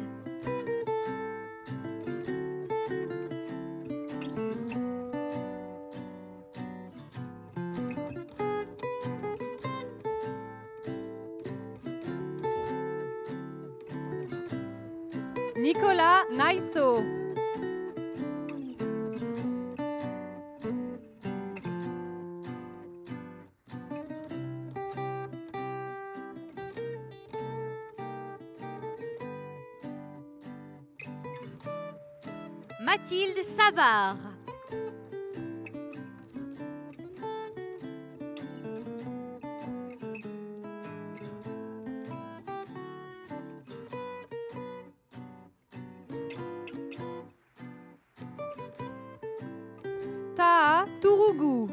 Nicolas Naïsso. Mathilde Savard. Taha Tourougou.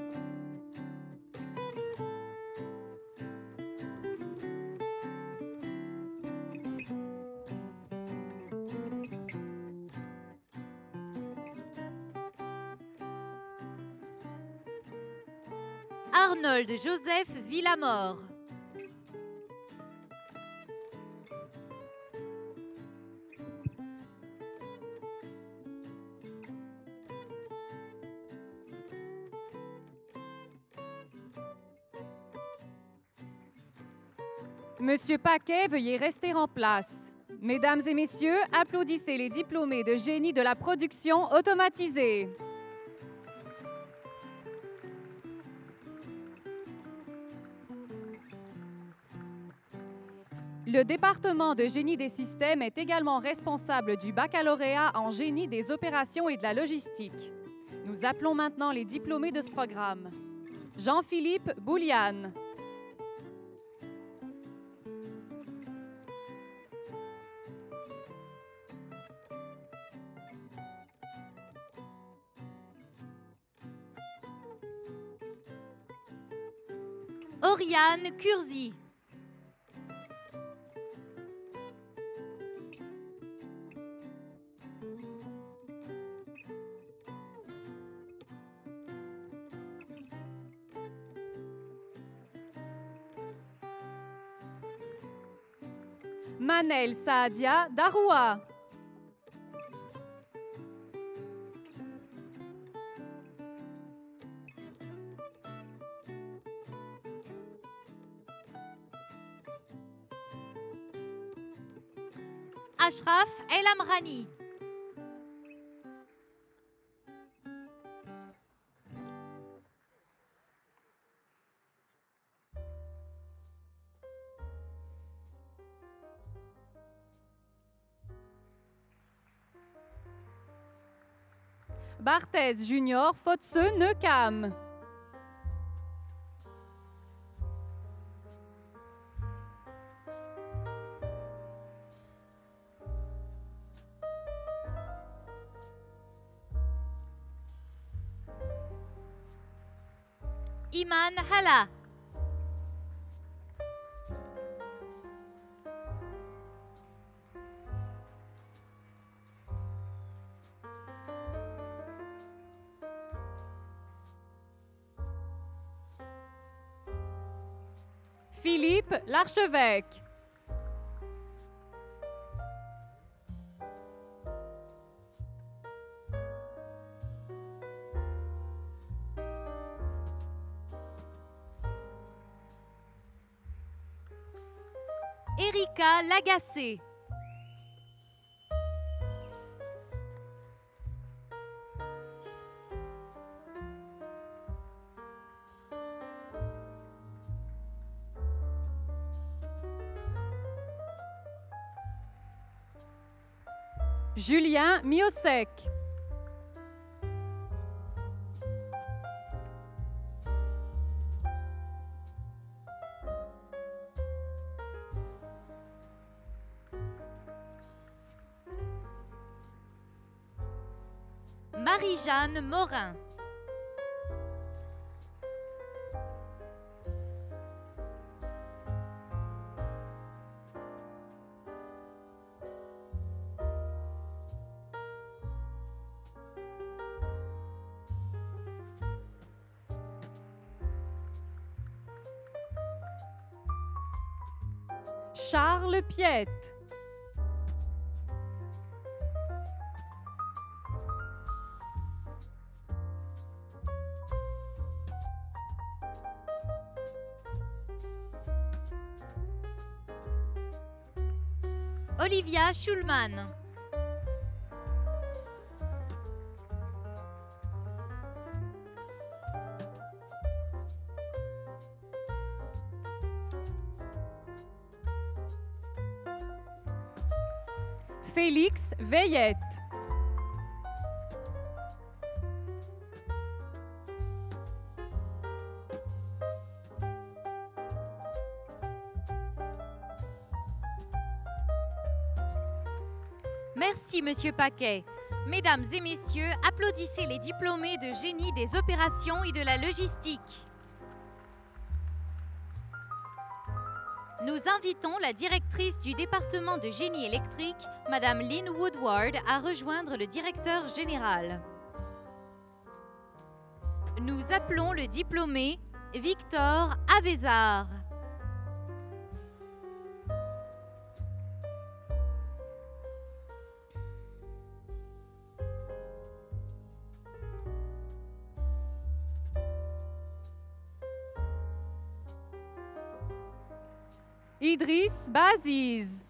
Arnold Joseph Villamor. Monsieur Paquet, veuillez rester en place. Mesdames et messieurs, applaudissez les diplômés de génie de la production automatisée. Le département de génie des systèmes est également responsable du baccalauréat en génie des opérations et de la logistique. Nous appelons maintenant les diplômés de ce programme. Jean-Philippe Bouliane. Oriane Curzi. Manel Saadia Daroua. Ashraf El Amrani. Barthez Junior Fotseux Neukam. Iman Hala. Philippe Larchevêque. Erika Lagacé. Julien Miosek. Marie-Jeanne Morin. Charles Piette. Olivia Schulman. Félix Veillette. Merci, Monsieur Paquet. Mesdames et messieurs, applaudissez les diplômés de génie des opérations et de la logistique. Nous invitons la directrice du département de génie électrique, Madame Lynn Woodward, à rejoindre le directeur général. Nous appelons le diplômé Victor Avezard. Idriss Baziz.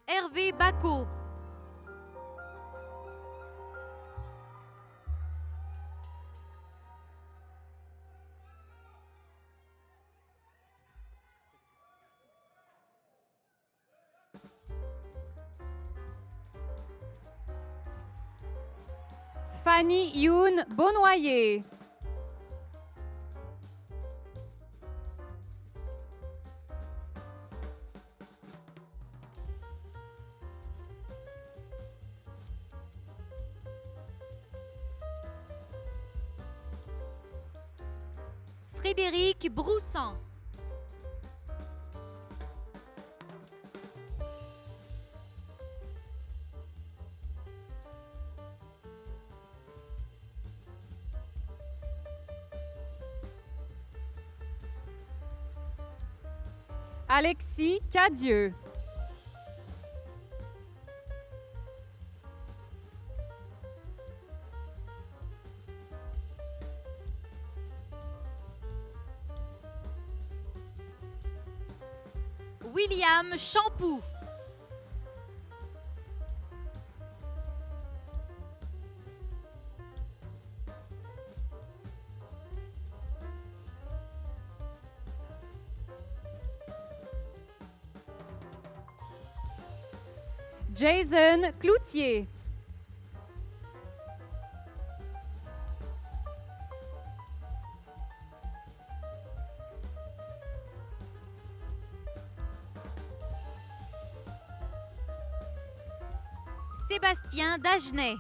Hervé Bacot. Fanny Youn Beaunoyer. Frédéric Broussan. Alexis Cadieux. William Champoux. Jason Cloutier. Sébastien Dagenet.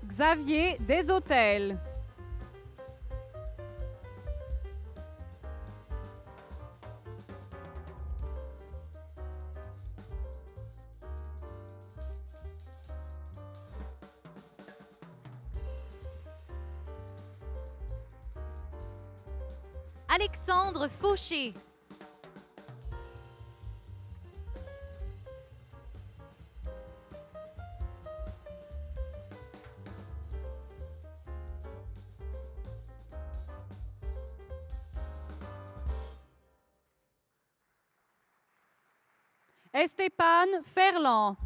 Xavier Deshôtels. Alexandre Fauché. Estéphane Ferland.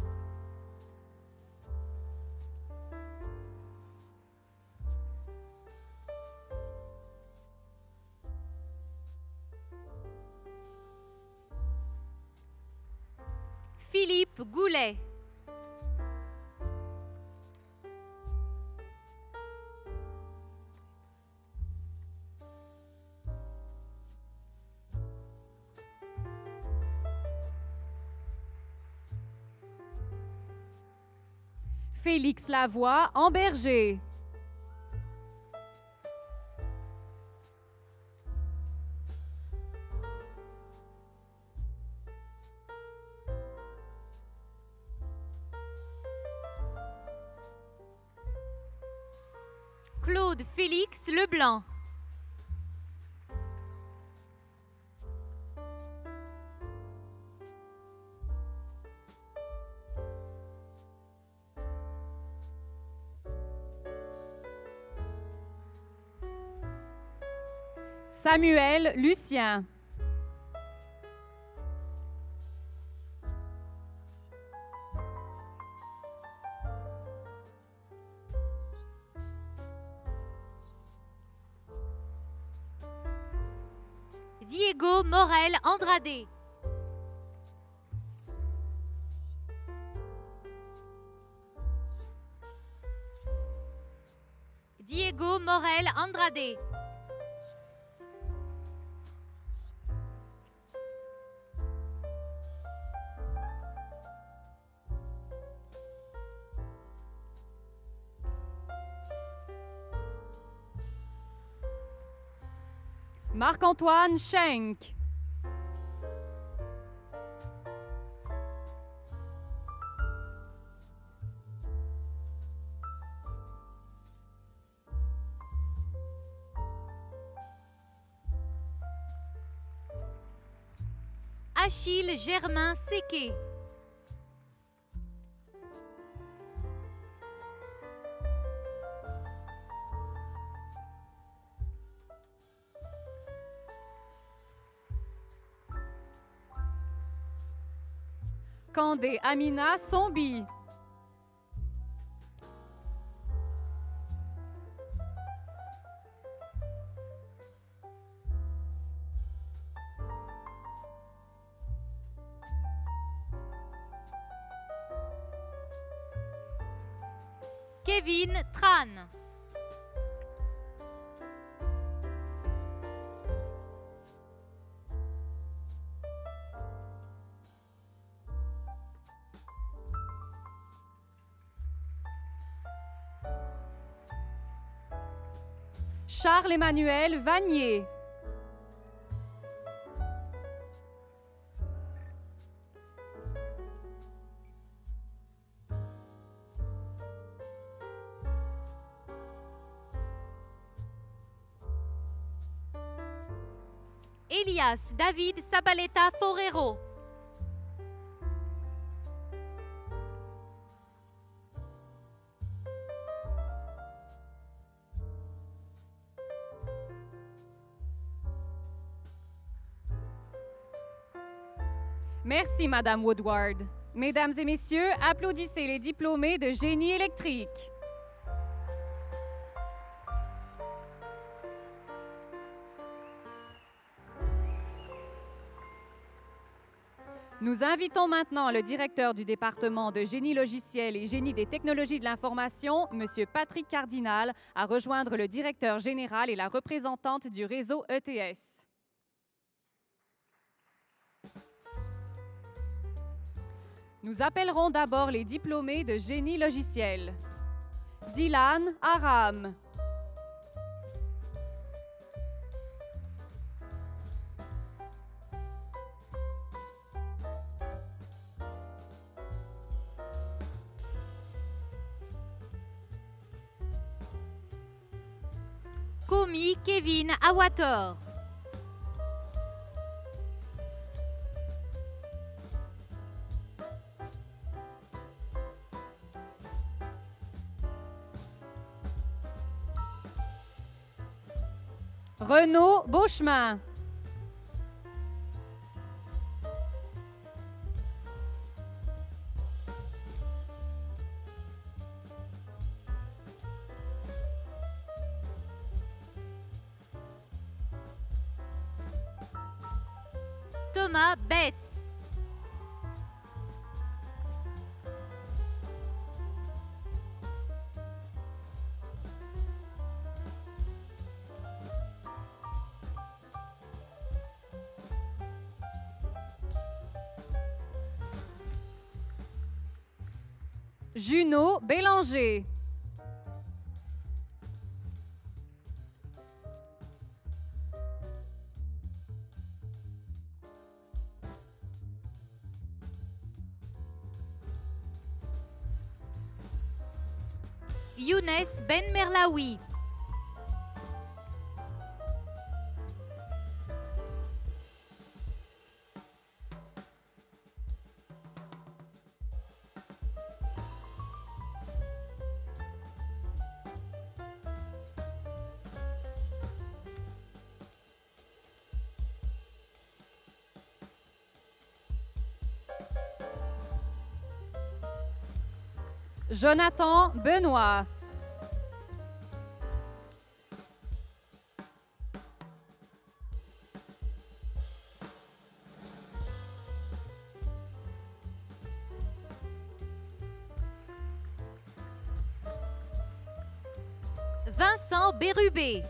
Philippe Goulet. Félix Lavoie Amberger. Claude Félix Leblanc. Samuel Lucien. Diego Morel Andrade. Diego Morel Andrade. Marc-Antoine Schenk. Achille Germain Séqué. Kandé Amina Sombi. Kevin Tran. Charles-Emmanuel Vanier. Elias David Sabaleta Forero. Merci, Madame Woodward. Mesdames et messieurs, applaudissez les diplômés de génie électrique. Nous invitons maintenant le directeur du département de génie logiciel et génie des technologies de l'information, M. Patrick Cardinal, à rejoindre le directeur général et la représentante du réseau ETS. Nous appellerons d'abord les diplômés de génie logiciel. Dylan Aram. Komi Kevin Awator. Renaud Beauchemin. Thomas Betts. Juno Bélanger. Younes Ben Merlaoui. Jonathan Benoît. Vincent Bérubé.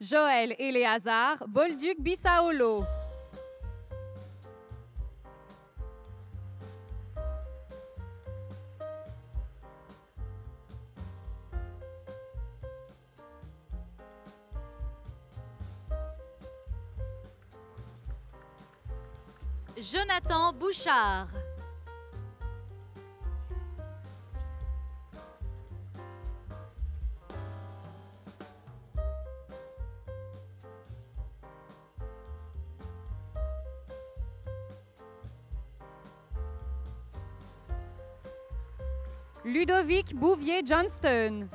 Joël Éléazar Bolduc-Bissaolo. Jonathan Bouchard. Ludovic Bouvier-Johnston.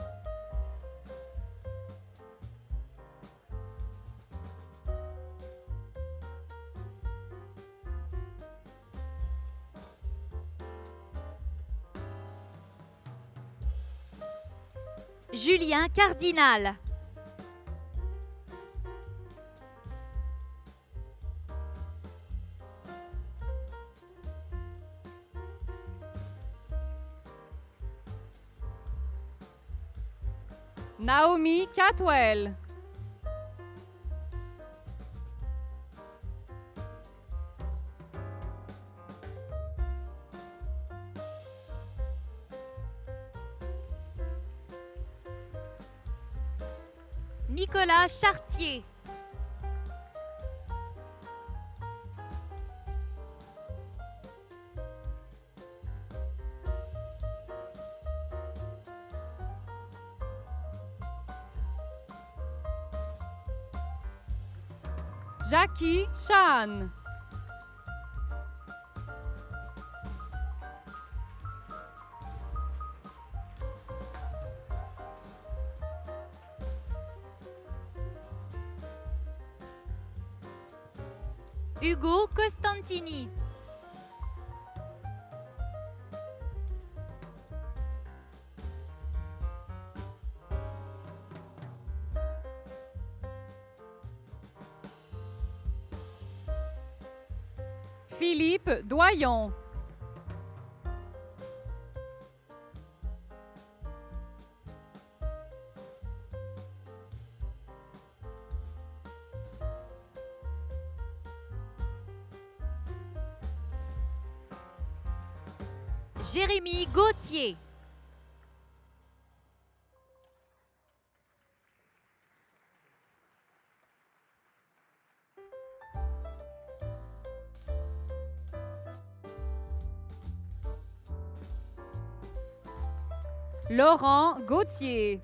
Julien Cardinal. Naomi Catwell. Nicolas Chartier. Jackie Chan. Hugo Costantini. Philippe Doyon. Jérémy Gauthier. Laurent Gauthier.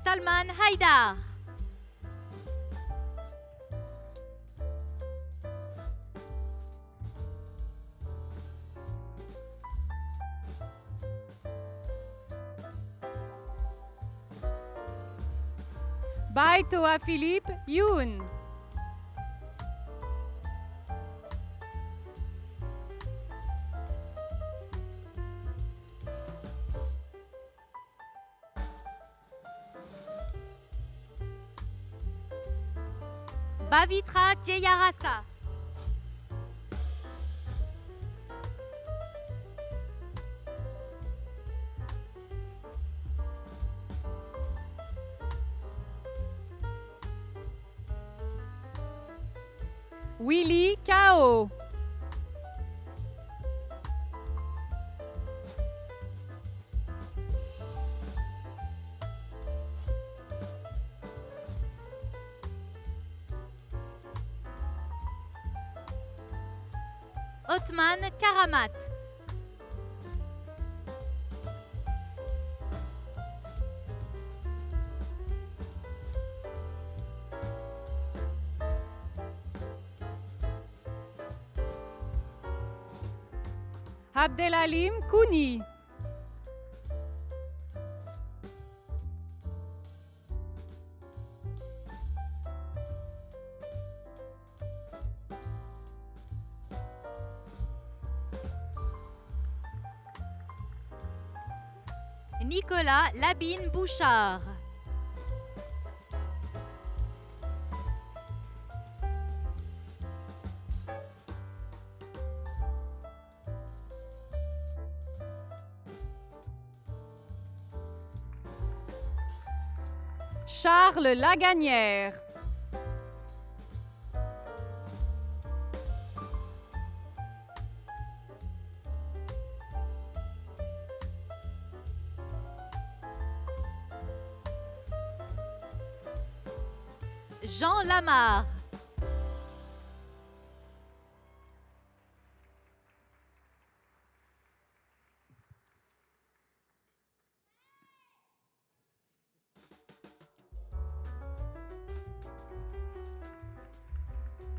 Salman Haïdar. Baitoa Philippe Youn. Bavitra Jayarasa. Willy Kao. Othman Karamat. Abdelalim Kouni. Nicolas Labine Bouchard. Charles Lagagnère. Jean Lamarre.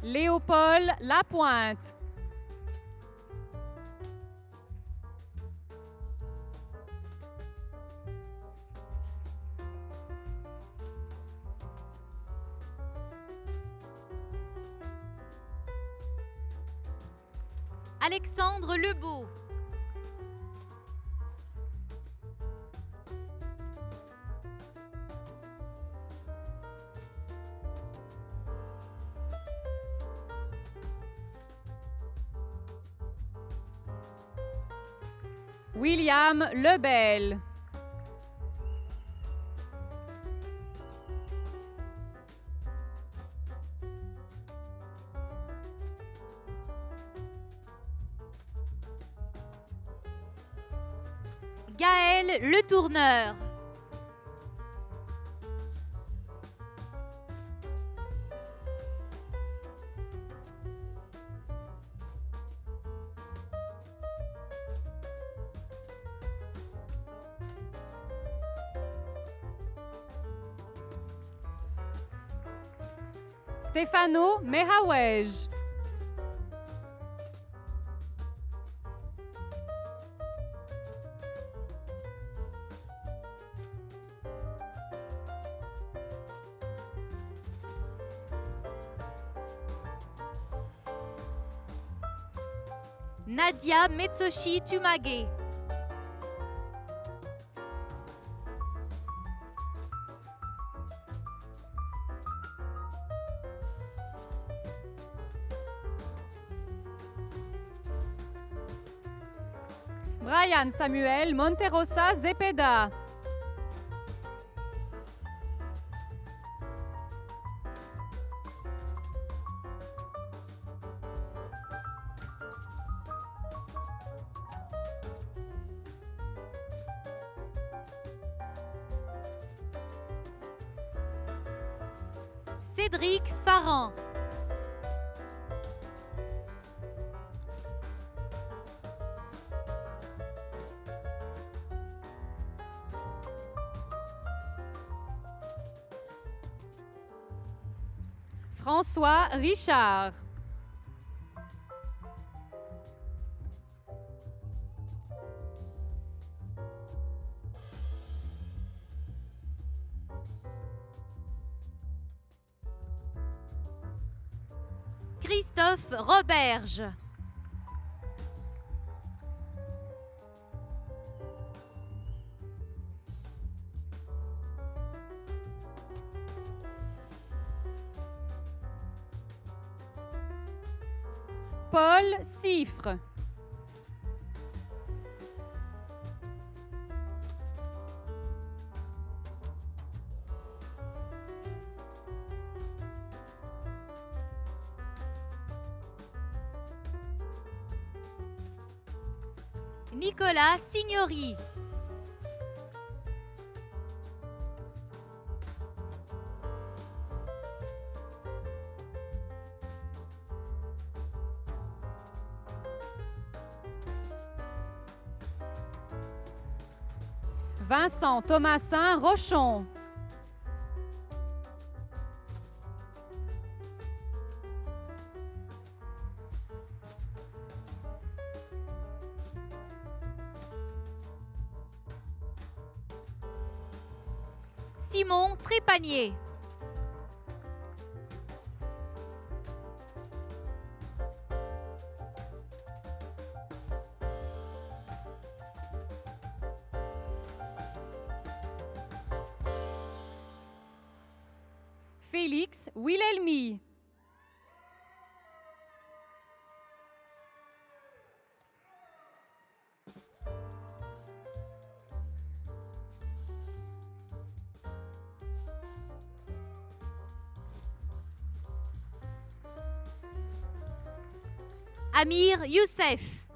Léopold Lapointe. Alexandre Lebeau. William Lebel. Gaël Le Tourneur. Stefano Mehawej. Nadia Metsoshi Tumage. Brian Samuel Monterosa Zepeda. Cédric Farran. François Richard. Christophe Roberge. Paul Siffre. Nicolas Signori. Vincent Thomasin Rochon. Simon Trépanier. Félix Wilhelmy. Amir Youssef.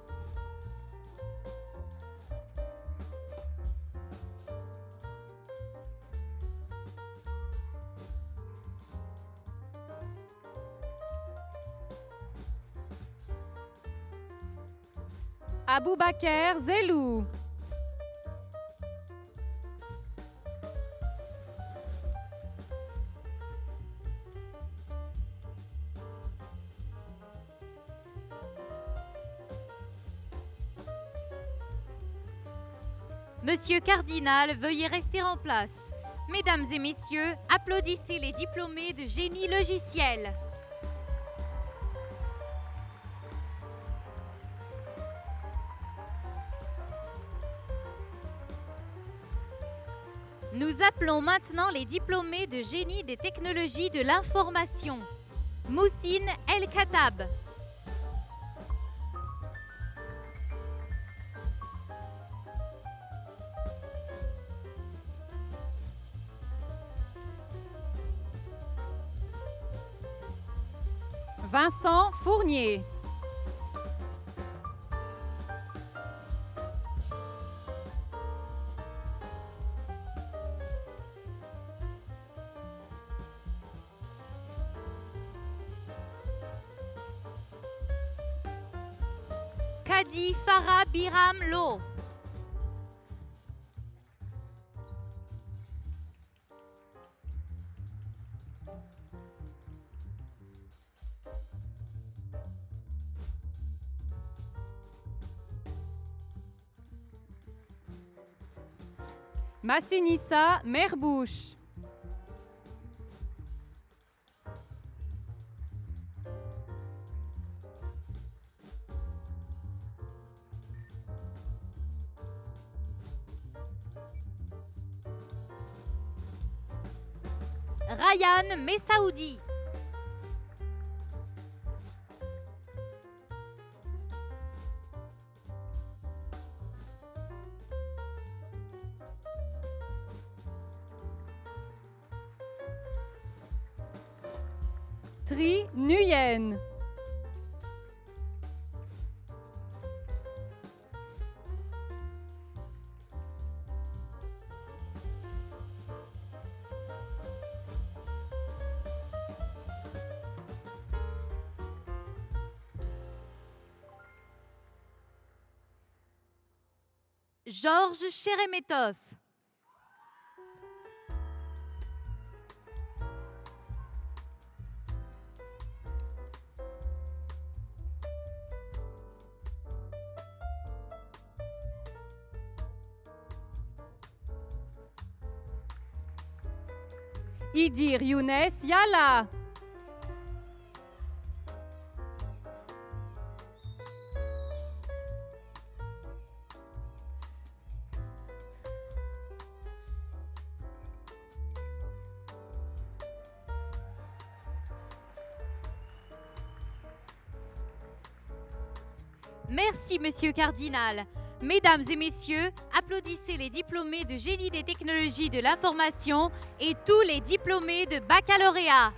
Aboubaker Zelou. Monsieur Cardinal, veuillez rester en place. Mesdames et messieurs, applaudissez les diplômés de génie logiciel. Nous appelons maintenant les diplômés de génie des technologies de l'information. Moussine El Khattab. Vincent Fournier. Kadi Farah Biram Lo. Massinissa Merbouche. Ryan Messaoudi. Tri Nguyen. Georges Cheremetov. Idir Younes Yala. Merci, Monsieur Cardinal. Mesdames et messieurs, applaudissez les diplômés de génie des technologies de l'information et tous les diplômés de baccalauréat.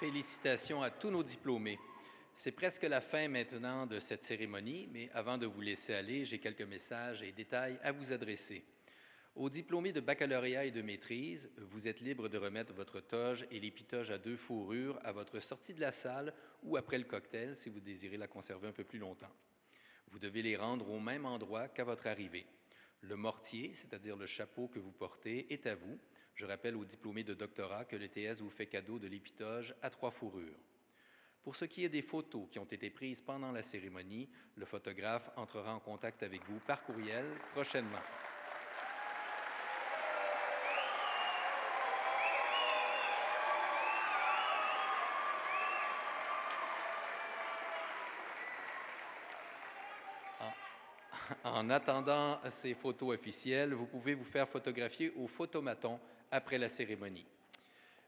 Félicitations à tous nos diplômés. C'est presque la fin maintenant de cette cérémonie, mais avant de vous laisser aller, j'ai quelques messages et détails à vous adresser. Aux diplômés de baccalauréat et de maîtrise, vous êtes libre de remettre votre toge et l'épitoge à 2 fourrures à votre sortie de la salle ou après le cocktail si vous désirez la conserver un peu plus longtemps. Vous devez les rendre au même endroit qu'à votre arrivée. Le mortier, c'est-à-dire le chapeau que vous portez, est à vous. Je rappelle aux diplômés de doctorat que l'ETS vous fait cadeau de l'épitoge à 3 fourrures. Pour ce qui est des photos qui ont été prises pendant la cérémonie, le photographe entrera en contact avec vous par courriel prochainement. En attendant ces photos officielles, vous pouvez vous faire photographier au photomaton après la cérémonie.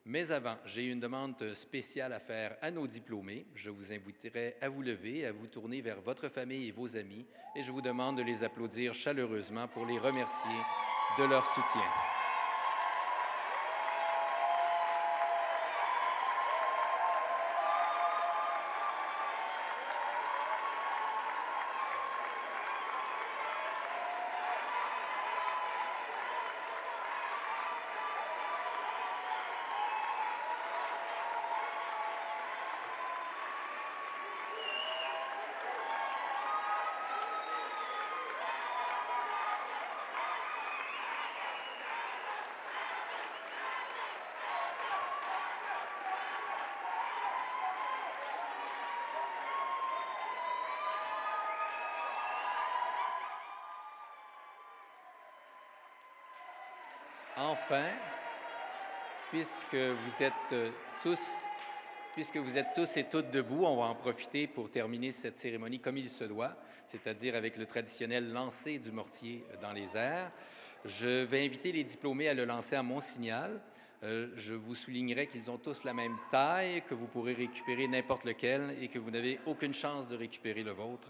Mais avant, j'ai une demande spéciale à faire à nos diplômés. Je vous inviterai à vous lever, à vous tourner vers votre famille et vos amis, et je vous demande de les applaudir chaleureusement pour les remercier de leur soutien. Enfin, puisque vous êtes tous et toutes debout, on va en profiter pour terminer cette cérémonie comme il se doit, c'est-à-dire avec le traditionnel lancer du mortier dans les airs. Je vais inviter les diplômés à le lancer à mon signal. Je vous soulignerai qu'ils ont tous la même taille, que vous pourrez récupérer n'importe lequel et que vous n'avez aucune chance de récupérer le vôtre.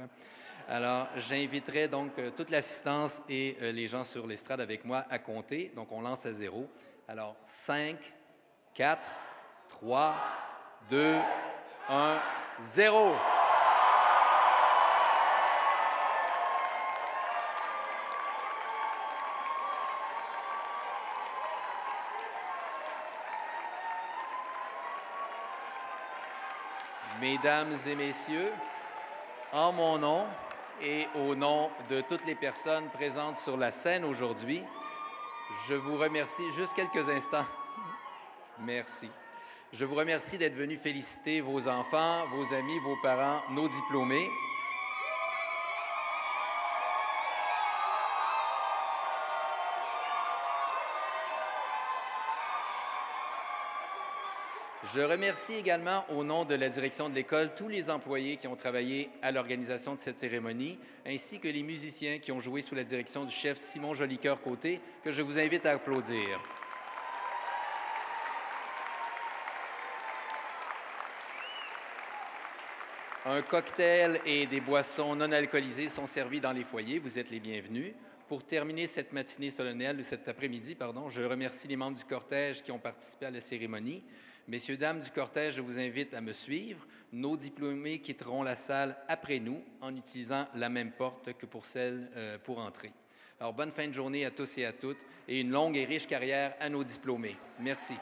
Alors, j'inviterai donc toute l'assistance et les gens sur l'estrade avec moi à compter. Donc, on lance à 0. Alors, 5, 4, 3, 2, 1, 0. Mesdames et messieurs, en mon nom et au nom de toutes les personnes présentes sur la scène aujourd'hui, je vous remercie juste quelques instants. Merci. Je vous remercie d'être venus féliciter vos enfants, vos amis, vos parents, nos diplômés. Je remercie également, au nom de la direction de l'école, tous les employés qui ont travaillé à l'organisation de cette cérémonie, ainsi que les musiciens qui ont joué sous la direction du chef Simon Jolicoeur-Côté, que je vous invite à applaudir. Un cocktail et des boissons non alcoolisées sont servis dans les foyers. Vous êtes les bienvenus. Pour terminer cette matinée solennelle, ou cet après-midi, je remercie les membres du cortège qui ont participé à la cérémonie. Messieurs, dames du cortège, je vous invite à me suivre. Nos diplômés quitteront la salle après nous en utilisant la même porte que pour celle pour entrer. Alors, bonne fin de journée à tous et à toutes et une longue et riche carrière à nos diplômés. Merci.